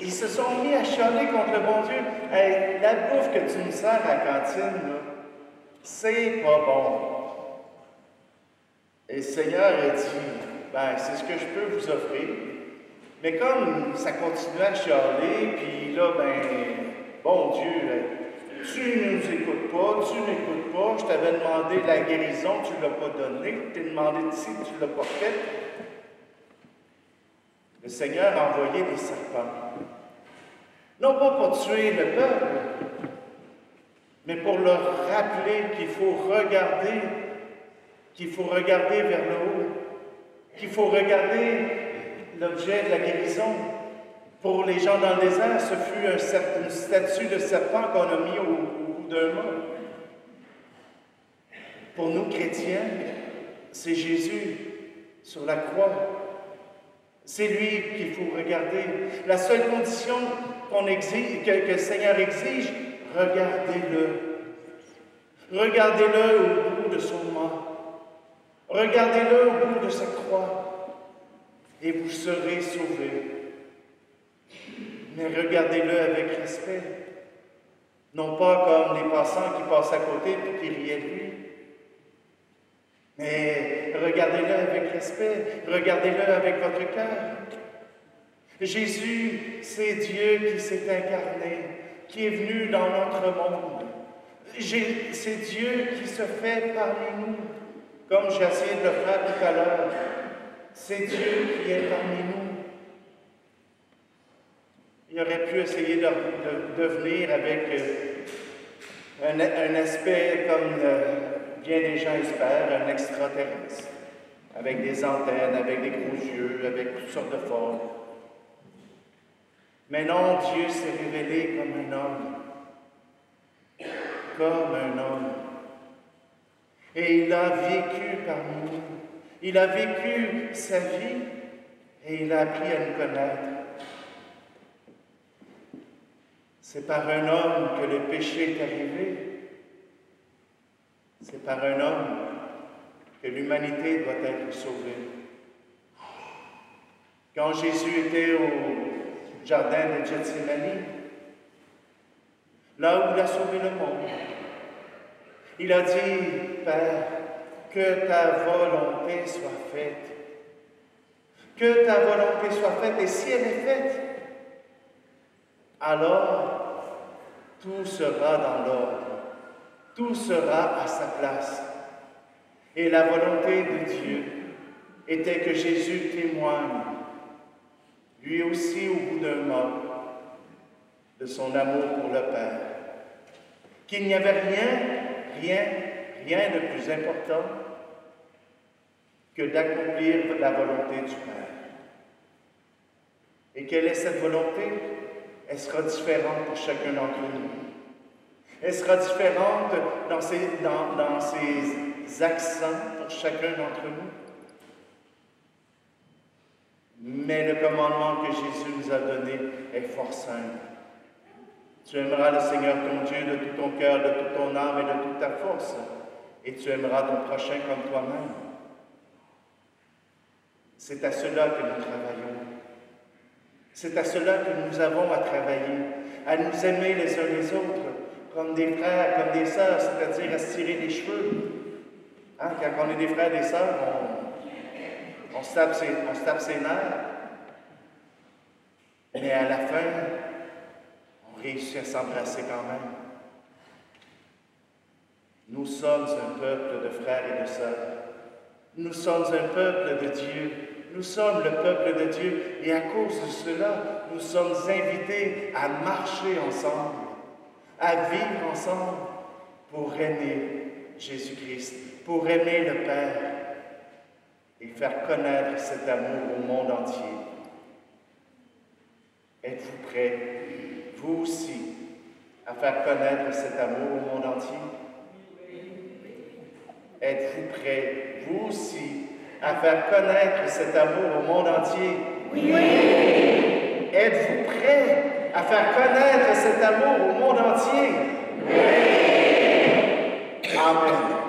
S6: Ils se sont mis à chialer contre le bon Dieu. Hey, la bouffe que tu me sers à la cantine, là, c'est pas bon. Et le Seigneur a dit, ben, c'est ce que je peux vous offrir. Mais comme ça continuait à chialer, puis là, ben, bon Dieu, tu ne nous écoutes pas, tu n'écoutes pas, je t'avais demandé la guérison, tu ne l'as pas donnée, je t'ai demandé de ci, tu ne l'as pas fait. Le Seigneur a envoyé des serpents. Non pas pour tuer le peuple, mais pour leur rappeler qu'il faut regarder vers le haut, qu'il faut regarder l'objet de la guérison. Pour les gens dans le désert, ce fut une statue de serpent qu'on a mis au bout d'un mât. Pour nous chrétiens, c'est Jésus sur la croix. C'est lui qu'il faut regarder. La seule condition que le Seigneur exige, regardez-le. Regardez-le au bout de son mât. Regardez-le au bout de sa croix. Et vous serez sauvés. Mais regardez-le avec respect. Non pas comme les passants qui passent à côté et qui riaient de lui. Mais regardez-le avec respect. Regardez-le avec votre cœur. Jésus, c'est Dieu qui s'est incarné, qui est venu dans notre monde. C'est Dieu qui se fait parmi nous, comme j'ai essayé de le faire tout à l'heure. C'est Dieu qui est parmi nous. Il aurait pu essayer de venir avec un aspect comme bien des gens espèrent, un extraterrestre, avec des antennes, avec des gros yeux, avec toutes sortes de formes. Mais non, Dieu s'est révélé comme un homme. Comme un homme. Et il a vécu parmi nous. Il a vécu sa vie et il a appris à nous connaître. C'est par un homme que le péché est arrivé. C'est par un homme que l'humanité doit être sauvée. Quand Jésus était au jardin de Gethsémani, là où il a sauvé le monde, il a dit, Père, que ta volonté soit faite. Que ta volonté soit faite. Et si elle est faite, alors tout sera dans l'ordre. Tout sera à sa place. Et la volonté de Dieu était que Jésus témoigne, lui aussi au bout d'un mât, de son amour pour le Père. Qu'il n'y avait rien de plus important que d'accomplir la volonté du Père. Et quelle est cette volonté? Elle sera différente pour chacun d'entre nous. Elle sera différente dans ses accents pour chacun d'entre nous. Mais le commandement que Jésus nous a donné est fort simple. Tu aimeras le Seigneur ton Dieu de tout ton cœur, de toute ton âme et de toute ta force, et tu aimeras ton prochain comme toi-même. C'est à cela que nous travaillons. C'est à cela que nous avons à travailler, à nous aimer les uns les autres, comme des frères, comme des sœurs, c'est-à-dire à se tirer les cheveux. Hein? Quand on est des frères et des sœurs, on se tape ses nerfs. Mais à la fin, on réussit à s'embrasser quand même. Nous sommes un peuple de frères et de sœurs. Nous sommes un peuple de Dieu. Nous sommes le peuple de Dieu et à cause de cela, nous sommes invités à marcher ensemble, à vivre ensemble pour aimer Jésus-Christ, pour aimer le Père et faire connaître cet amour au monde entier. Êtes-vous prêts, vous aussi, à faire connaître cet amour au monde entier? Êtes-vous prêts, vous aussi, à faire connaître cet amour au monde entier? Oui! Êtes-vous prêts à faire connaître cet amour au monde entier? Oui! Amen.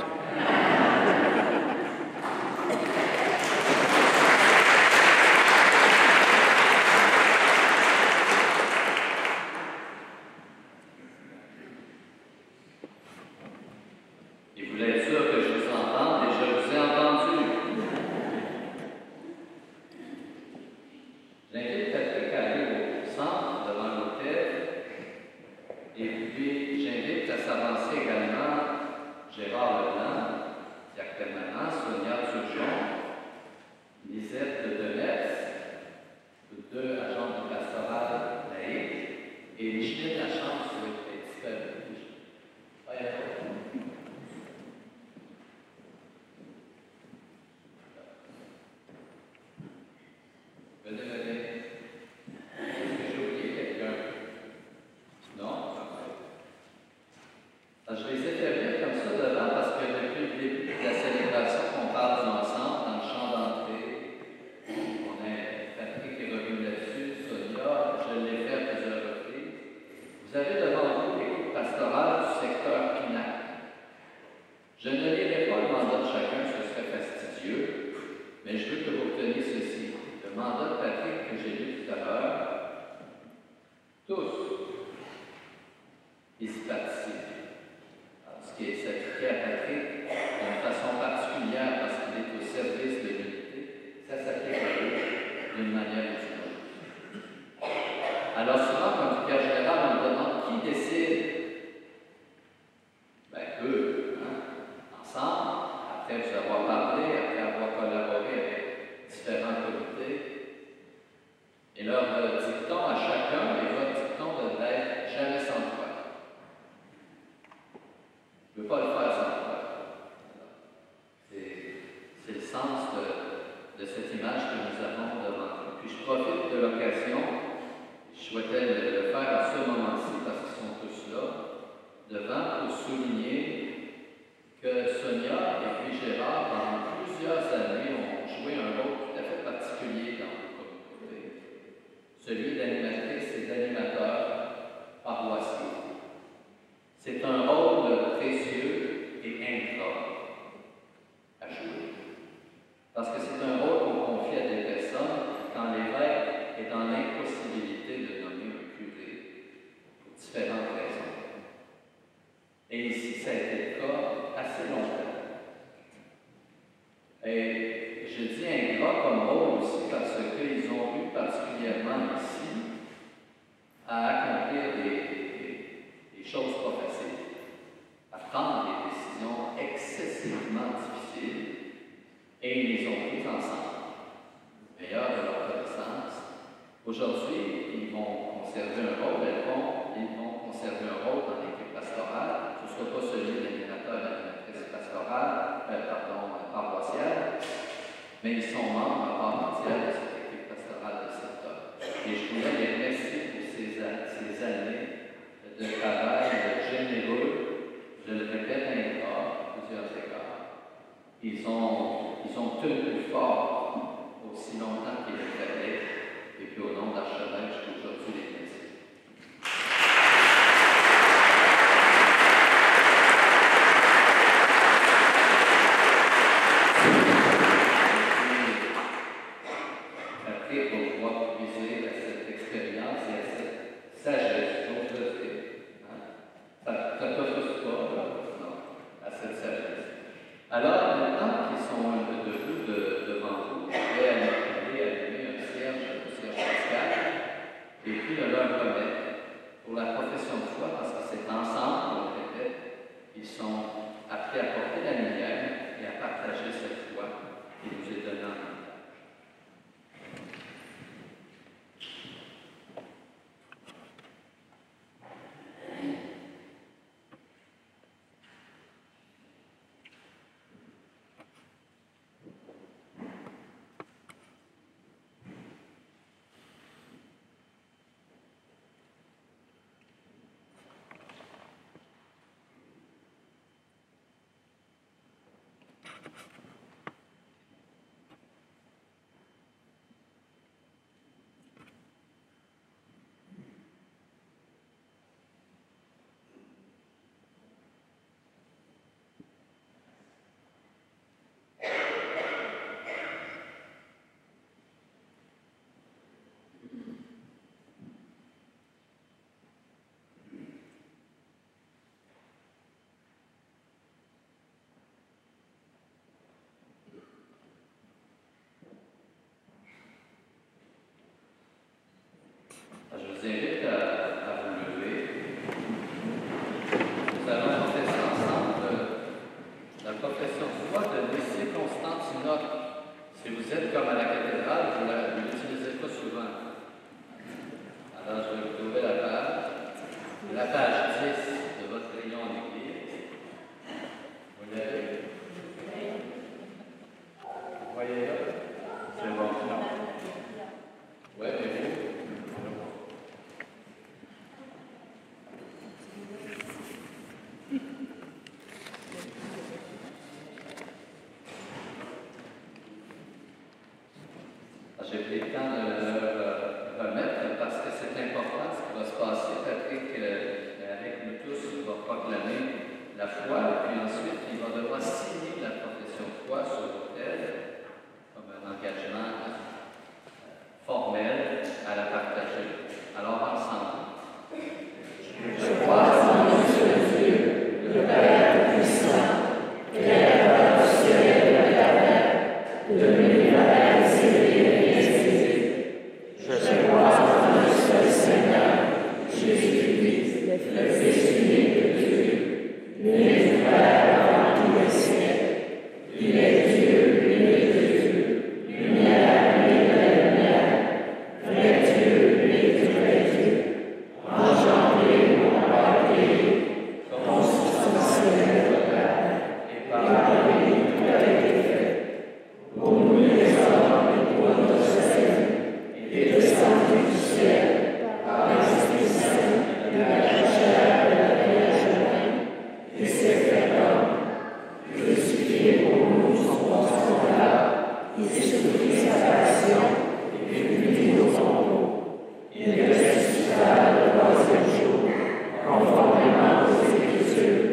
S2: est temps de leur remettre parce que c'est important ce qui va se passer. Patrick, avec nous tous, va proclamer la foi et puis ensuite il va devoir signer la profession de foi sur l'autel comme un engagement formel à la partager. Alors ensemble.
S9: Je crois en un seul Dieu, le Père puissant, Créateur du ciel et de la terre, de l'univers visible et invisible. Je crois en un seul Seigneur, Jésus-Christ, le Fils unique de Dieu, né du Père avant tous les siècles. Il est Dieu, né de Dieu, lumière, né de la lumière, vrai Dieu, né du vrai Dieu, engendré, non pas créé, consubstantiel au Père, et par lui tout a été fait. Pour nous les hommes et pour notre salut, il est descendu du ciel, par l'Esprit Saint, de la chair de la Vierge Marie, il s'est fait homme, crucifié pour nous son consolat, il subit sa passion, et fut mis au tombeau. Il ressuscita le troisième jour, conformément aux Écritures,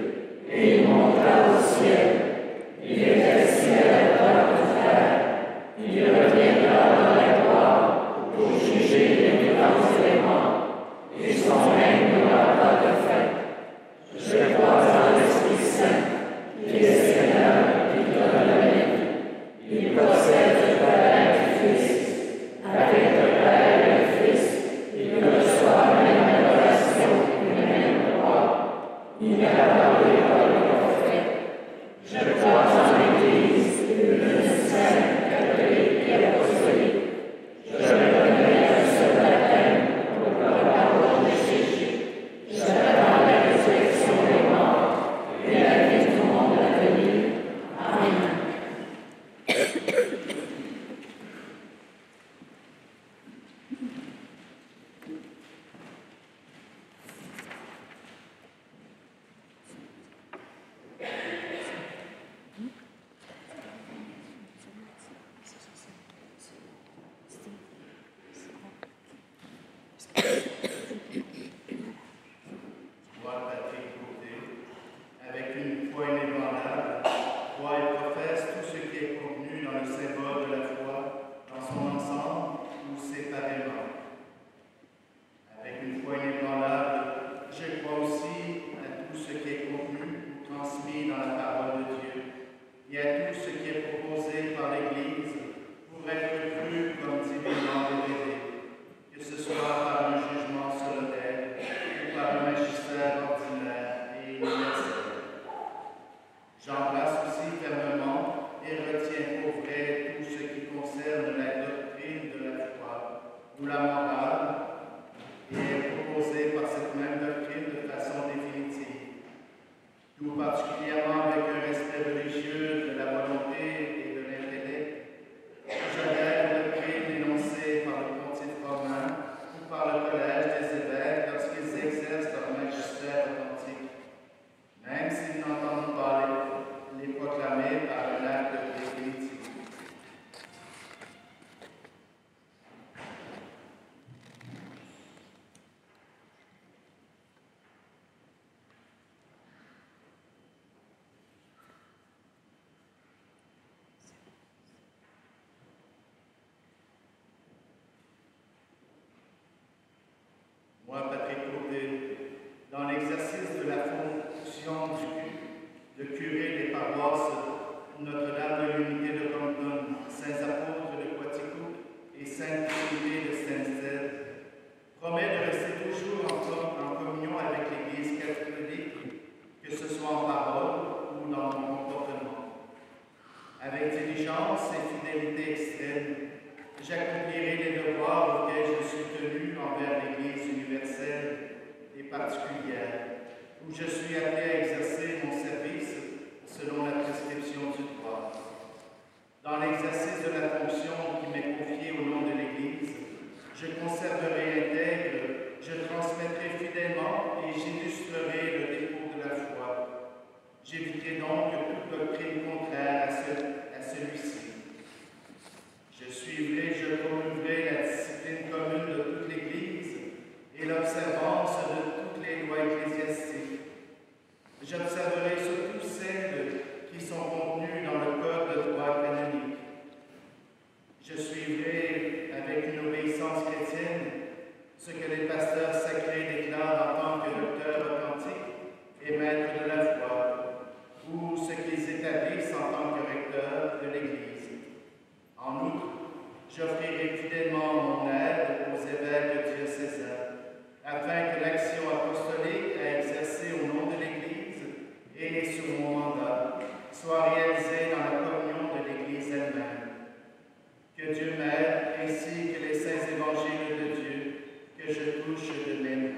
S9: et il monta au ciel. Il est assis à la droite du Père. Il reviendra dans la gloire pour juger les vivants et les morts, et son règne n'aura pas de fin. Je crois en l'Esprit Saint, qui est Seigneur et qui donne la vie. Il possède le Père et le Fils. Avec le Père et le Fils, il reçoit la même adoration et le même droit. Il a parlé par les prophètes. Je crois en l'Église, une sainte, catholique et apostolique. Je reconnais un seul baptême pour la parole de Jésus. J'attends la résurrection des morts et la vie du monde à venir. Amen.
S6: Moi, Patrick Côté, avec une foi inébranlable, croit et professe tout ce qui est contenu dans le symbole de la foi, dans son ensemble ou séparément. Avec une foi inébranlable, je crois aussi à tout ce qui est contenu ou transmis dans la parole de Dieu, et à tout ce qui est proposé par l'Église pour être cru comme divinement révélé, que ce soit par un jugement solennel ou par un magistère ordinaire et universel. J'embrasse aussi fermement et retiens pour vrai tout ce qui concerne la doctrine de la foi ou la morale et est proposé par cette même doctrine de façon définitive, tout particulièrement avec un respect religieux de la volonté et de l'intellect. J'adhère aux doctrines énoncées par le Pontife romain ou par le collège des évêques lorsqu'ils exercent leur magistère authentique, même s'ils n'entendent pas les proclamer par un acte définitif. Moi, Patrick Côté, dans l'exercice de la fonction de curé des paroisses Notre-Dame de l'Unité de Compton, Saints-Apôtres de Quaticook et Sainte-Trinité de Saint-Stève, promets de rester toujours en communion avec l'Église catholique, que ce soit en parole ou dans mon comportement. Avec diligence et fidélité extrême, j'accomplirai les devoirs auxquels je suis tenu envers l'Église universelle et particulière, où je suis appelé à exercer mon service selon la prescription du droit. Dans l'exercice de la fonction qui m'est confiée au nom de l'Église, je conserverai intègre, je transmettrai fidèlement et j'illustrerai le dépôt de la foi. J'éviterai donc toute doctrine contraire à celui-ci. Je suivrai, je promouverai la ce que les pasteurs sacrés déclarent en tant que docteurs authentiques et maîtres de la foi, ou ce qu'ils établissent en tant que recteurs de l'Église. En outre, j'offrirai fidèlement mon aide aux évêques diocésains, afin que l'action apostolique à exercer au nom de l'Église et sur mon mandat soit réalisée dans la communion de l'Église elle-même. Que Dieu m'aide, ainsi que les saints évangiles de Dieu, que je touche de mes mains.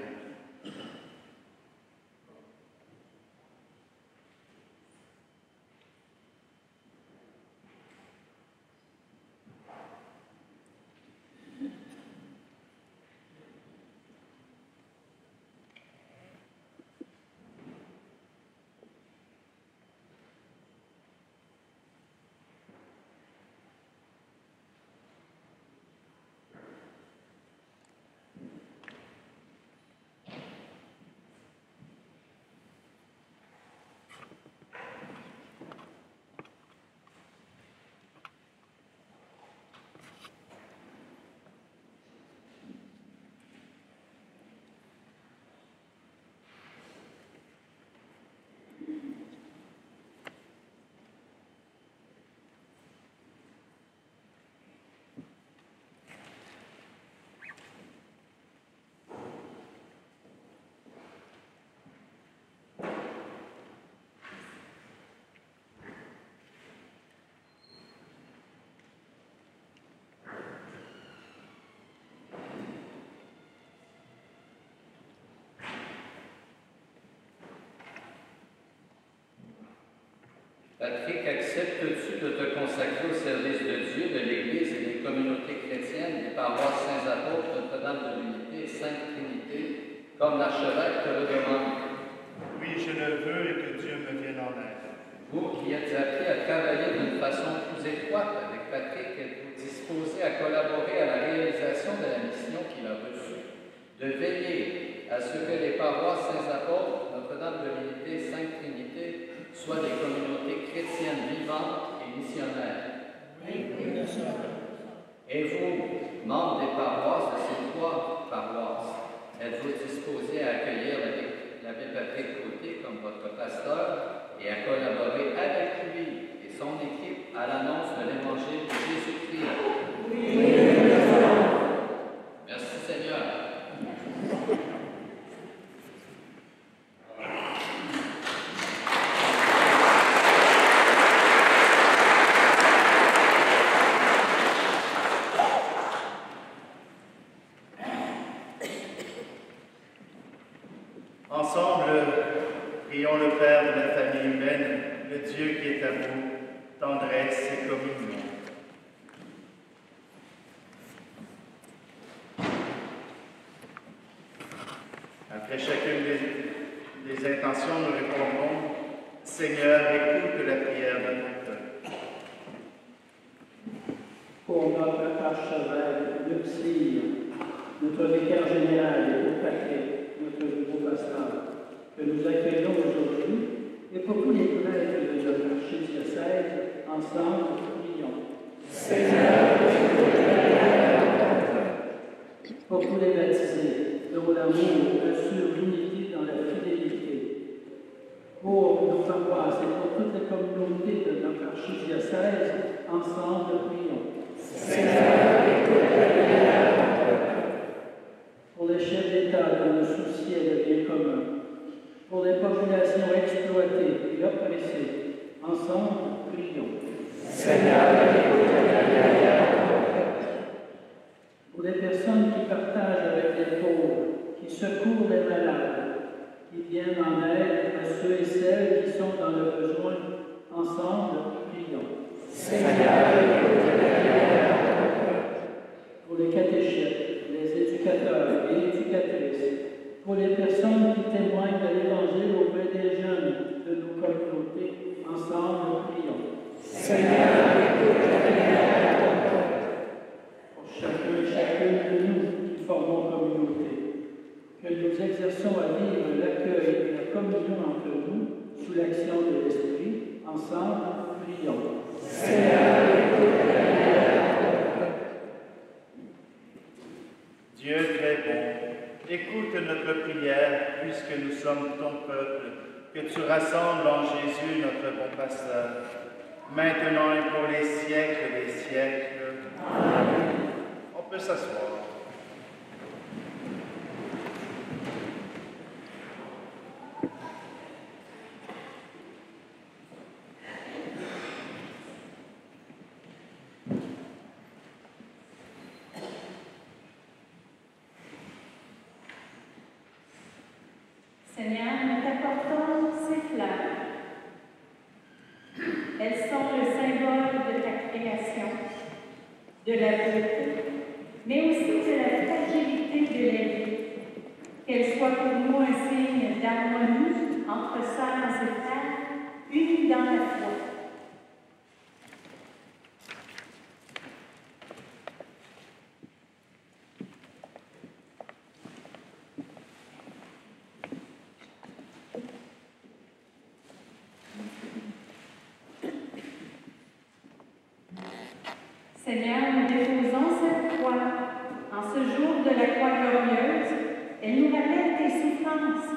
S2: Patrick, acceptes-tu de te consacrer au service de Dieu, de l'Église et des communautés chrétiennes, des paroisses Saints-Apôtres, Notre-Dame de l'Unité et Sainte Trinité, comme l'archevêque te le demande?
S6: Oui, je le veux et que Dieu me vienne en aide.
S2: Vous qui êtes appelés à travailler d'une façon plus étroite avec Patrick, êtes-vous disposés à collaborer à la réalisation de la mission qu'il a reçue, de veiller à ce que les paroisses Saints-Apôtres, Notre-Dame de l'Unité et Sainte Trinité soient des communautés chrétiennes vivantes et missionnaires?
S9: Oui,
S2: Et vous, membres des paroisses de ces 3 paroisses, êtes-vous disposés à accueillir l'abbé Patrick Côté comme votre pasteur et à collaborer avec lui et son équipe à l'annonce de l'Évangile de Jésus-Christ?
S9: oui.
S2: Merci Seigneur.
S6: Ensemble, prions le Père de la famille humaine, le Dieu qui est amour, tendresse et communion. Après chacune des intentions, nous répondrons: Seigneur, écoute la prière de ton peuple.
S3: Pour notre archevêque, Luc Cyr, notre vicaire général et pour Patrick, notre nouveau pasteur, que nous accueillons aujourd'hui, et pour tous les prêtres de notre archidiocèse, ensemble, prions.
S9: Seigneur,
S3: Pour tous les baptisés, dont l'amour assure l'unité dans la fidélité. Pour nos paroisses et pour toutes les communautés de notre archidiocèse, ensemble, prions.
S9: Seigneur,
S3: Pour les chefs d'État dont le souci est le bien commun. Pour les populations exploitées et oppressées, ensemble, prions. Pour les personnes qui partagent avec les pauvres, qui secourent les malades, qui viennent en aide à ceux et celles qui sont dans le besoin, ensemble, prions. Pour les catéchètes, les éducateurs et éducatrices, pour les personnes qui témoignent de l'Évangile auprès des jeunes de nos communautés, ensemble, prions. Pour chacun et chacune de nous qui formons communauté, que nous exerçons à vivre l'accueil et la communion entre nous sous l'action de l'Esprit, ensemble, prions.
S6: Dieu très bon, écoute notre prière, puisque nous sommes ton peuple, que tu rassembles en Jésus notre bon pasteur, maintenant et pour les siècles des siècles. Amen. On peut s'asseoir.
S5: Seigneur, nous t'apportons ces fleurs. Elles sont le symbole de ta création, de la beauté, mais aussi de la fragilité de la vie. Qu'elles soient pour nous un signe d'harmonie entre sœurs et frères, unis dans la foi. Seigneur, nous déposons cette croix. En ce jour de la croix glorieuse, elle nous rappelle tes souffrances,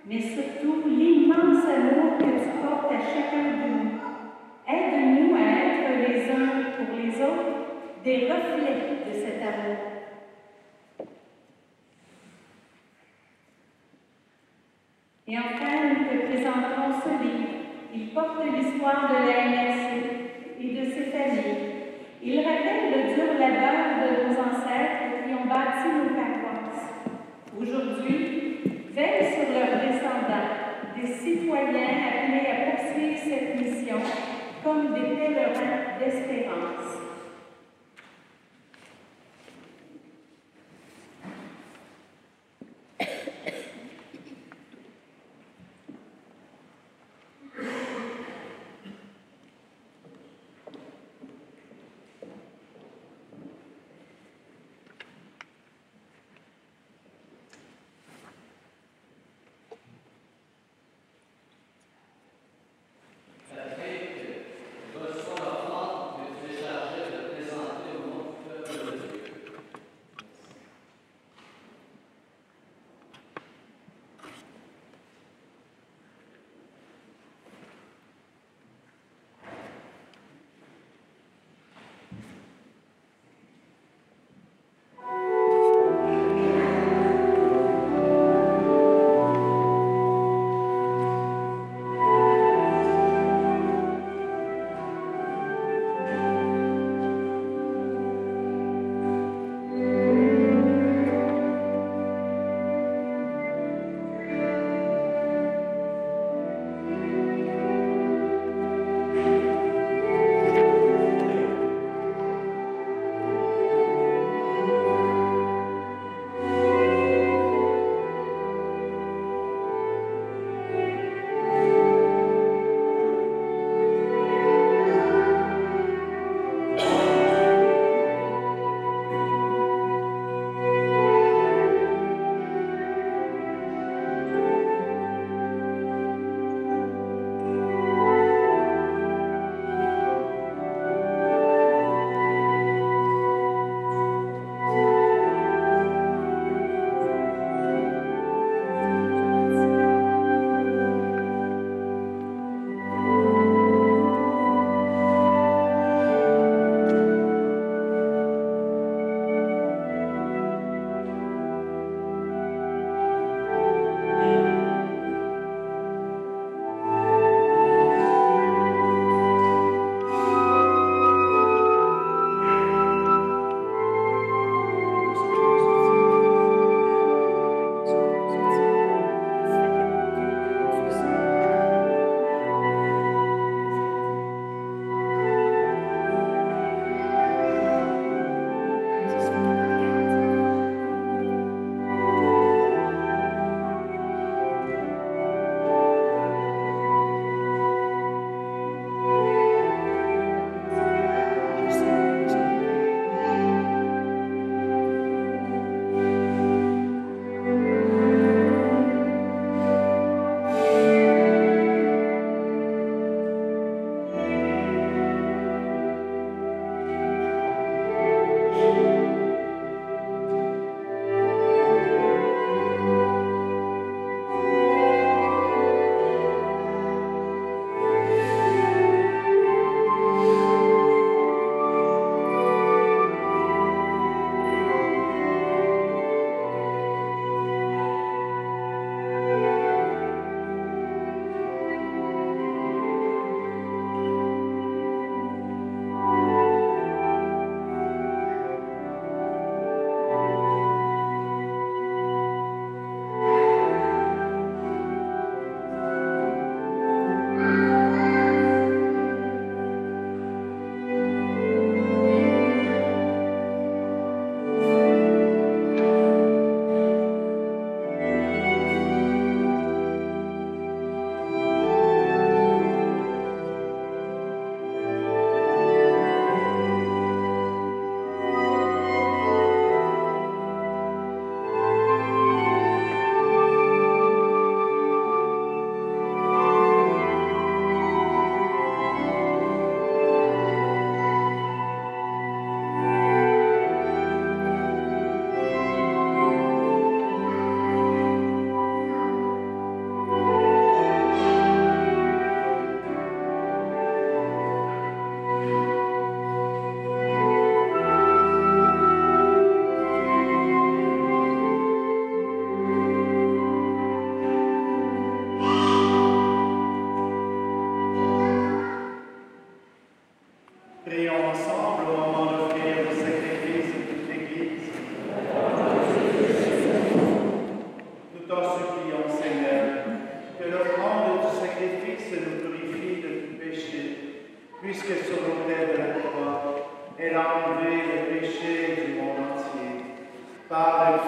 S5: mais surtout l'immense amour que tu portes à chacun de nous. Aide-nous à être les uns pour les autres des reflets de cet amour. Et enfin, nous te présentons ce livre. Il porte l'histoire de la MSC et de ses familles. Il rappelle le dur labeur de nos ancêtres qui ont bâti nos paroisses. Aujourd'hui, veille sur leurs descendants, des citoyens appelés à poursuivre cette mission comme des pèlerins d'espérance.
S2: Patrick, je reçois l'offrande que tu es chargé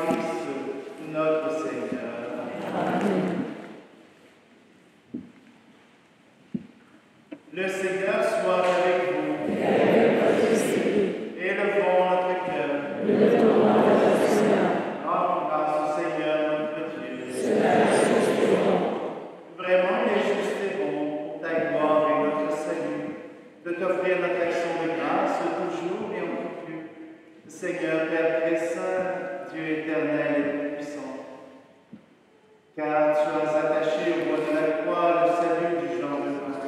S6: Christ, notre Seigneur.
S9: Amen.
S6: Le Seigneur soit avec vous.
S9: Et avec votre esprit.
S6: Élevons notre cœur.
S9: Levons notre Seigneur.
S6: Rendons grâce au Seigneur notre Dieu.
S9: Cela est juste et bon.
S6: Vraiment, il est juste et bon, pour ta gloire et notre salut, de t'offrir notre action de grâce toujours et en tout lieu. Seigneur, Père très saint, Dieu éternel et puissant, car tu as attaché au bois de la croix le salut du genre humain,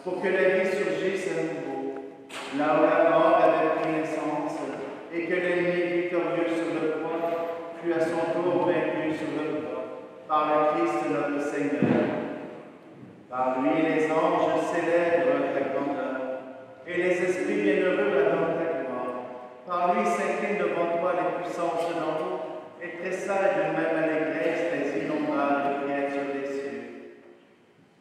S6: pour que la vie surgisse à nouveau, là où la mort avait pris naissance, et que l'ennemi victorieux sur le croix fut à son tour vaincu sur le croix, par le Christ notre Seigneur. Par lui, les anges célèbrent ta grandeur, et les esprits bienheureux adorent ta gloire. Par lui s'inclinent devant toi les puissances d'en haut, et tressaillent d'une même allégresse les innombrables créatures des cieux.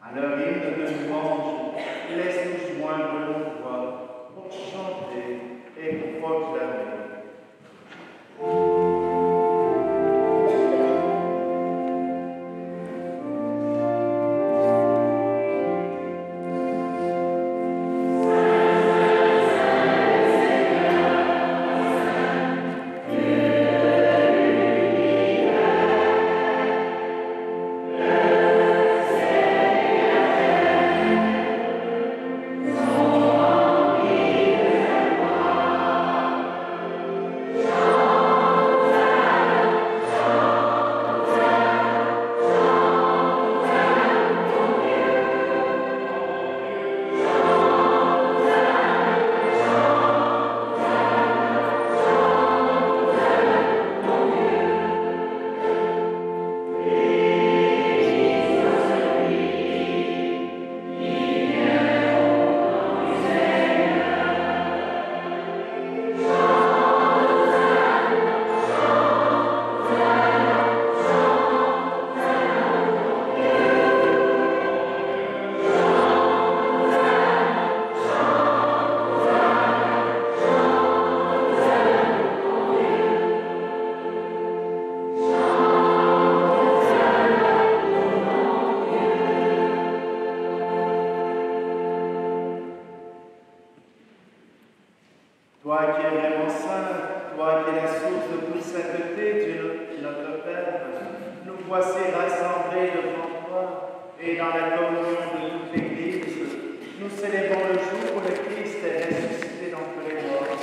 S6: À leur hymne de louange, laisse-nous joindre nos voix pour chanter et pour proclamer. Toi qui es vraiment saint, toi qui es la source de toute sainteté, Dieu notre Père, nous voici rassemblés devant toi et dans la communion de toute l'Église. Nous célébrons le jour où le Christ est ressuscité d'entre les morts.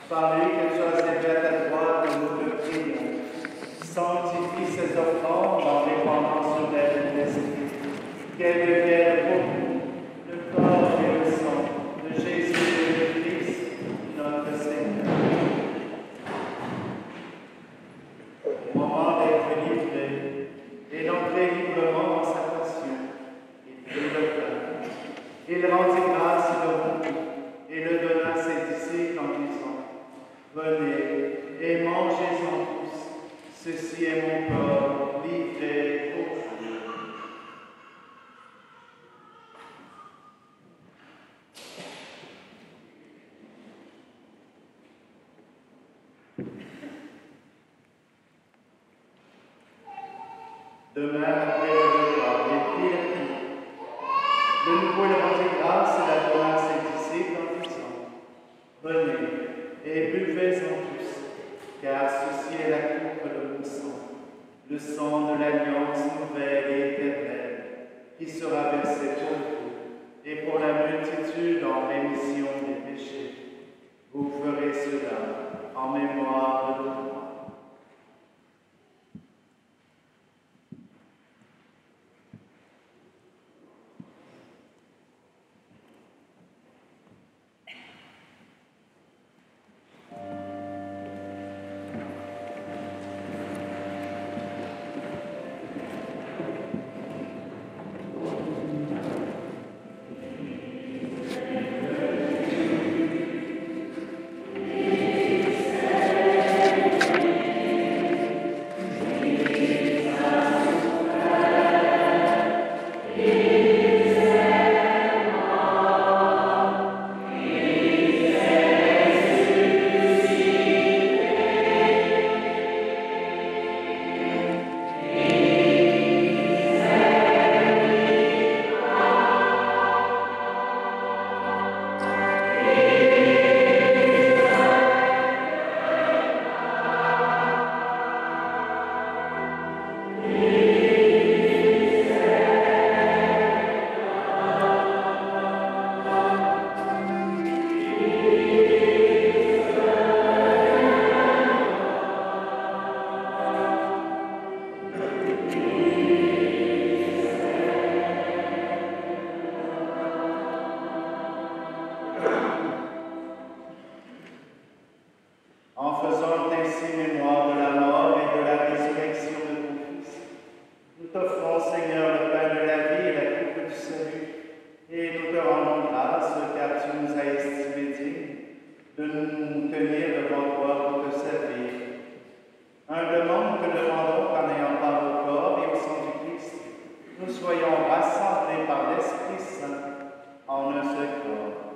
S6: Par lui que tu as élevé à ta droite, nous te prions. Sanctifie ces offrandes en répandant sur elle l'Esprit, qu'elle devienne pour nous le corps et le sang de Jésus le Christ, notre Seigneur. Au moment d'être livré et d'entrer librement dans sa passion, il prit le pain. Il rendit grâce devant nous et le donna à ses disciples en disant: Venez et mangez-en tous, ceci est mon corps livré pour vous. Demain, après le repas, il prit le pain. De nouveau, il rendit grâce et la donna à ses disciples en disant: Venez et buvez-en tous, car ceci est la coupe de mon sang, le sang de l'alliance nouvelle et éternelle, qui sera versé pour vous et pour la multitude en rémission des péchés. Vous ferez cela en mémoire de moi.
S9: Amen.
S6: rassemblés par l'Esprit Saint en un seul corps.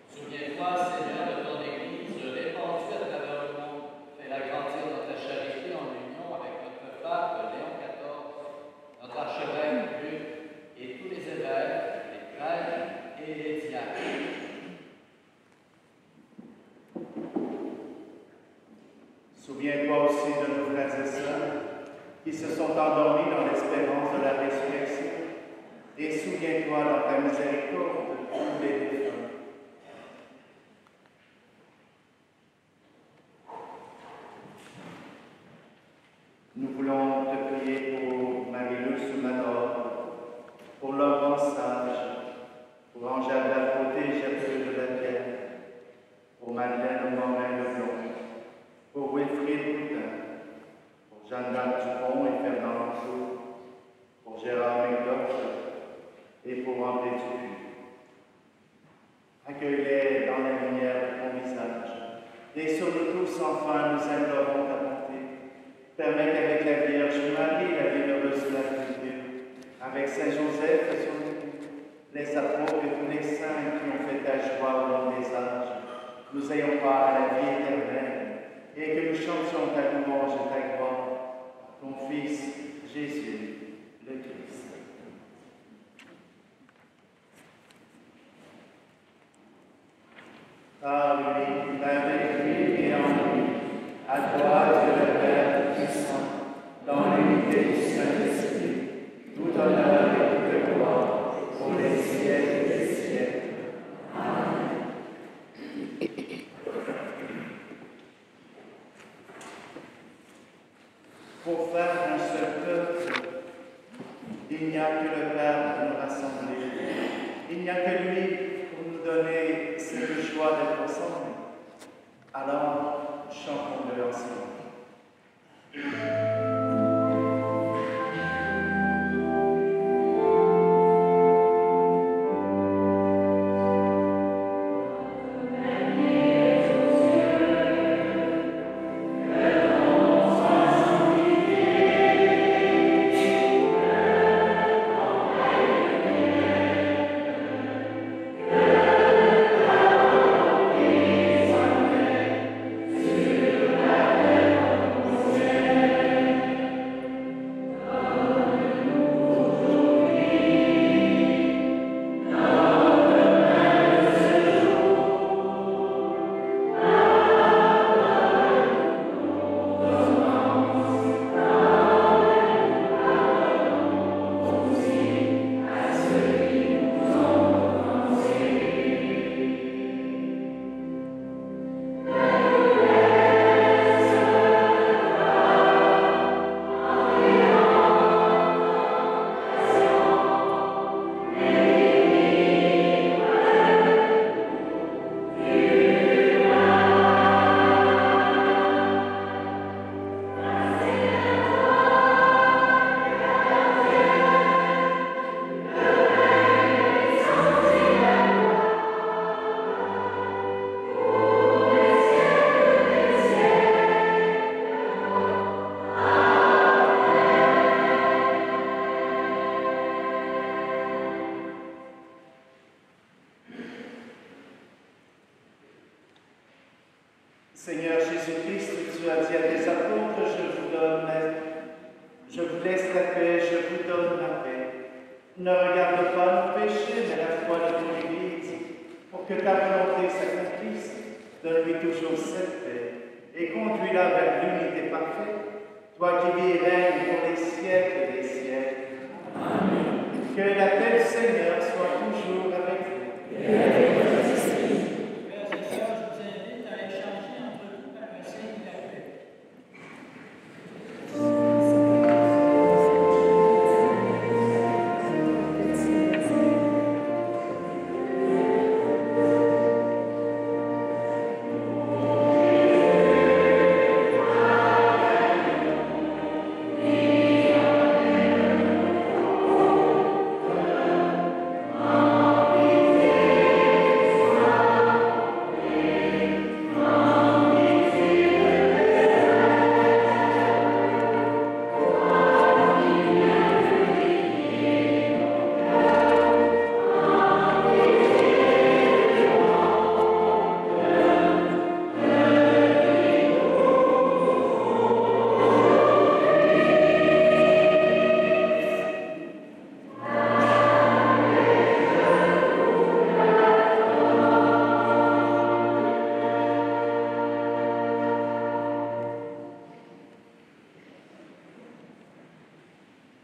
S2: Souviens-toi, Seigneur, de ton Église répandue à travers le monde. Fais-la grandir dans ta charité en union avec notre pape Léon XIV, notre archevêque Luc et tous les évêques, les prêtres et les diacres.
S6: Souviens-toi aussi de nos frères et sœurs qui se sont endormis dans l'espérance de la résurrection, et souviens-toi dans ta miséricorde de tous les défunts. Nous voulons te prier pour Marie-Lou Soumador, pour Laurent Sage, pour Angèle Lapoté et Gertrude de la Terre, pour Madeleine Morin-Leblond, pour Wilfried Boutin, pour Jeanne-Marc Dupont et Fernand Langeau, pour Gérard McDough et pour André Dupuis. Accueille-les dans la lumière de ton visage, et sur nous tous, enfin, nous implorons ta bonté. Permets qu'avec la Vierge Marie, la bienheureuse Mère de Dieu, avec Saint Joseph et son époux, les apôtres et tous les saints qui ont fait ta joie au long des âges, nous ayons part à la vie éternelle, et que nous chantions ta louange et ta gloire, ton Fils, Jésus, le Christ. Par lui, avec lui et en lui, à toi, Dieu le Père Tout-Puissant, dans l'unité du Saint-Esprit, tout honneur et toute gloire pour les siècles des siècles. Amen. Pour faire un seul peuple, il n'y a que le Père pour nous rassembler. Il n'y a que lui pour nous donner cette joie d'être ensemble. Alors, chantons-le ensemble. Seigneur Jésus-Christ, tu as dit à tes apôtres, je vous laisse la paix, je vous donne la paix. Ne regarde pas nos péchés, mais la foi de ton Église, pour que ta volonté s'accomplisse. Donne-lui toujours cette paix et conduis-la vers l'unité parfaite, toi qui vis et règnes pour les siècles des siècles. Amen. Que la paix du Seigneur soit toujours avec vous. Et avec votre esprit.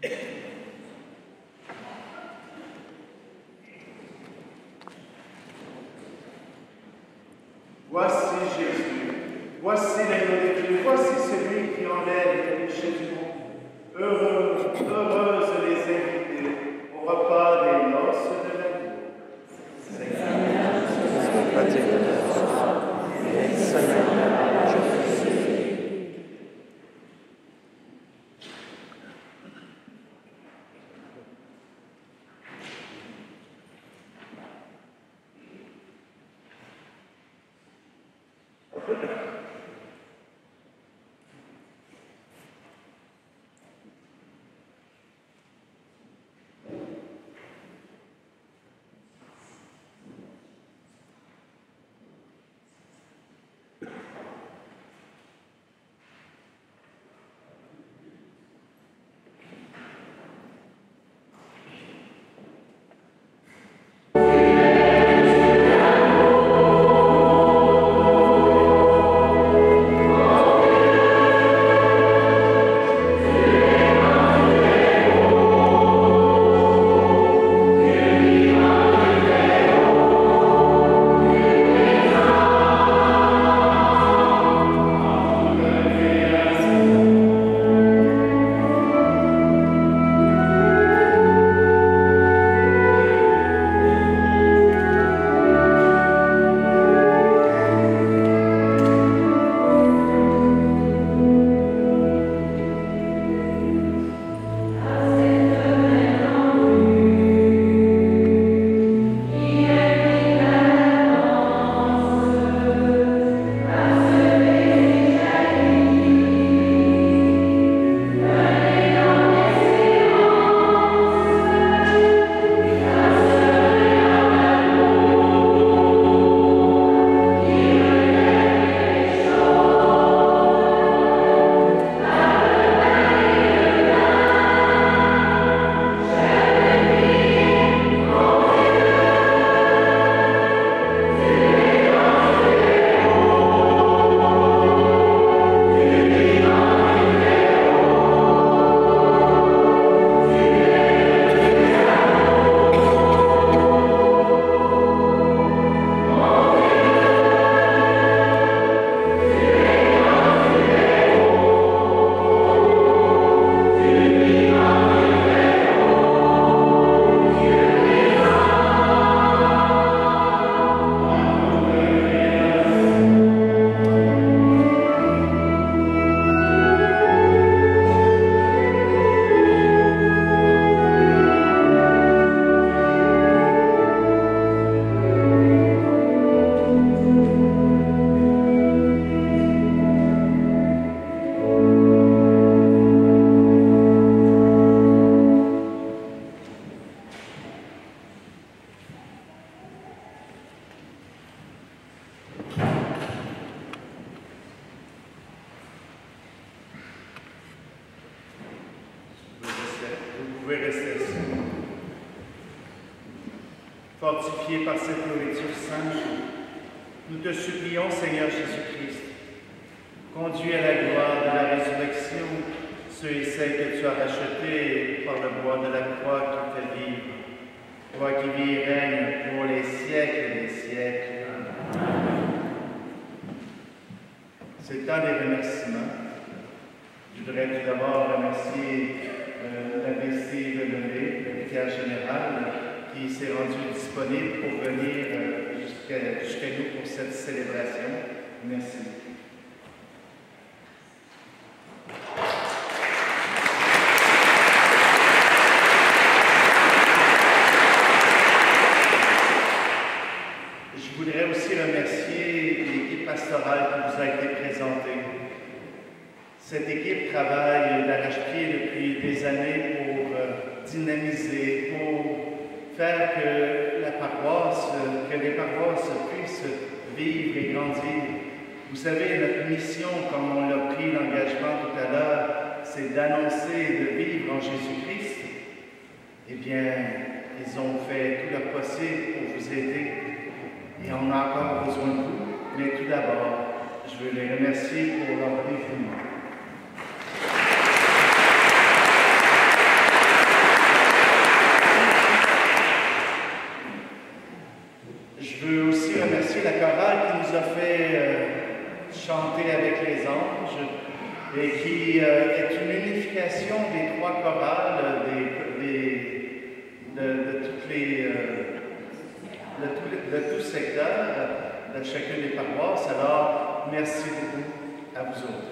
S6: Voici Jésus, voici l'agneau de Dieu, voici celui qui enlève le péché du monde. Heureux, heureuses les invités au repas des noces de l'agneau.
S9: Seigneur, je ne peux pas dire de ta foi, mais seulement la parole, je te suffit.
S6: pouvez rester assis. Fortifiés par cette nourriture sainte, nous te supplions, Seigneur Jésus-Christ, conduis à la gloire de la résurrection ceux et celles que tu as rachetés par le bois de la croix qui fait vivre, toi qui vis et règnes pour les siècles des siècles. C'est temps des remerciements. Je voudrais tout d'abord remercier l'abbé Steve Levé, le vicaire général, qui s'est rendu disponible pour venir jusqu'à nous pour cette célébration. Merci. Je voudrais aussi remercier l'équipe pastorale qui vous a été présentée. Cette équipe travaille d'arrache-pied depuis des années pour dynamiser, pour faire que les paroisses puissent vivre et grandir. Vous savez, notre mission, comme on l'a pris l'engagement tout à l'heure, c'est d'annoncer et de vivre en Jésus-Christ. Eh bien, ils ont fait tout leur possible pour vous aider. Et on a encore besoin de vous. Mais tout d'abord, je veux les remercier pour leur dévouement. trois chorales de tout secteur, de chacune des paroisses. Alors, merci beaucoup à vous autres.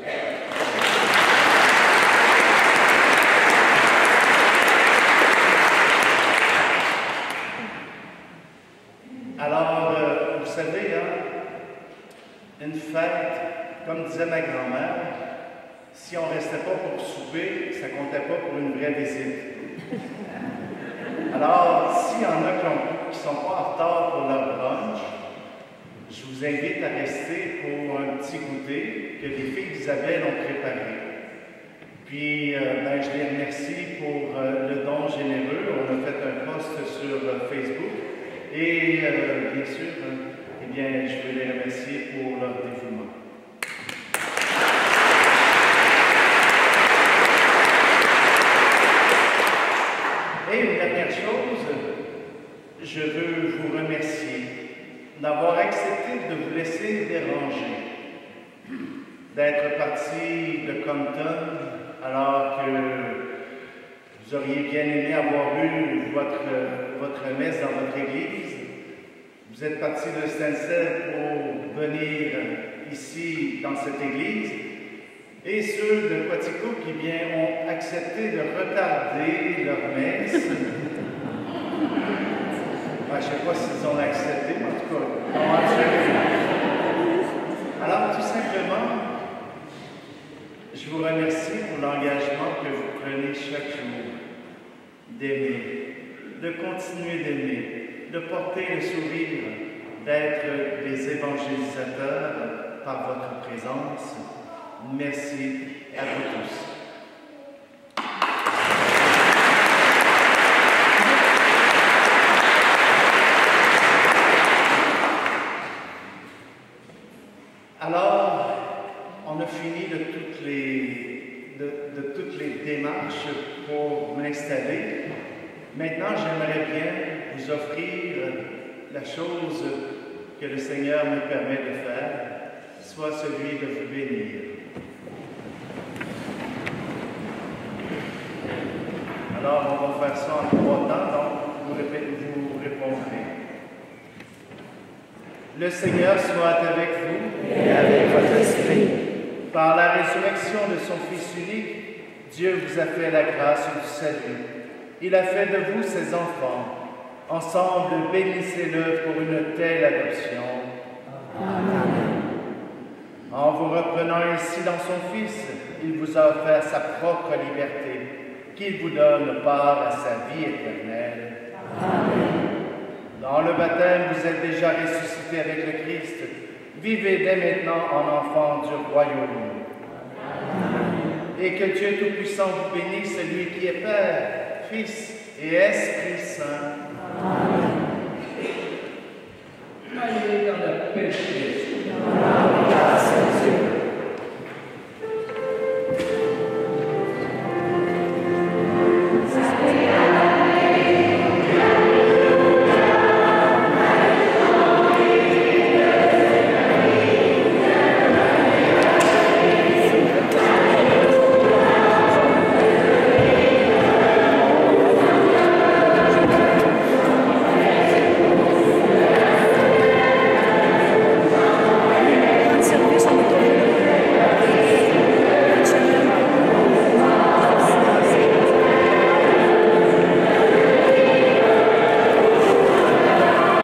S6: Alors, vous savez, une fête, comme disait ma grand-mère, si on ne restait pas pour souper, ça ne comptait pas pour une vraie visite. Alors, s'il y en a qui ne sont pas en retard pour leur brunch, je vous invite à rester pour un petit goûter que les filles d'Isabelle ont préparé. Puis, je les remercie pour le don généreux. On a fait un post sur Facebook. Et bien sûr, je veux les remercier pour leur dévouement. Et une dernière chose, je veux vous remercier d'avoir accepté de vous laisser déranger, d'être parti de Compton alors que vous auriez bien aimé avoir eu votre messe dans votre église. Vous êtes parti de Stansted pour venir ici dans cette église. Et ceux de Quaticook qui ont accepté de retarder leur messe. Je ne sais pas s'ils ont accepté, mais en tout cas, ont accepté. Alors, tout simplement, je vous remercie pour l'engagement que vous prenez chaque jour d'aimer, de continuer d'aimer, de porter le sourire, d'être des évangélisateurs par votre présence. Merci à vous tous. Alors, on a fini de toutes les démarches pour m'installer. Maintenant, j'aimerais bien vous offrir la chose que le Seigneur me permet de faire, soit celui de vous bénir. Alors, on va faire ça en 3 temps, donc vous répondrez. Le Seigneur soit avec vous
S9: et avec votre esprit.
S6: Par la résurrection de son Fils unique, Dieu vous a fait la grâce du salut. Il a fait de vous ses enfants. Ensemble, bénissez-le pour une telle adoption.
S9: Amen.
S6: En vous reprenant ainsi dans son Fils, il vous a offert sa propre liberté, qu'il vous donne part à sa vie éternelle.
S9: Amen.
S6: Dans le baptême, vous êtes déjà ressuscités avec le Christ. Vivez dès maintenant en enfants du royaume. Amen. Et que Dieu Tout-Puissant vous bénisse, celui qui est Père, Fils et Esprit Saint.
S9: Amen.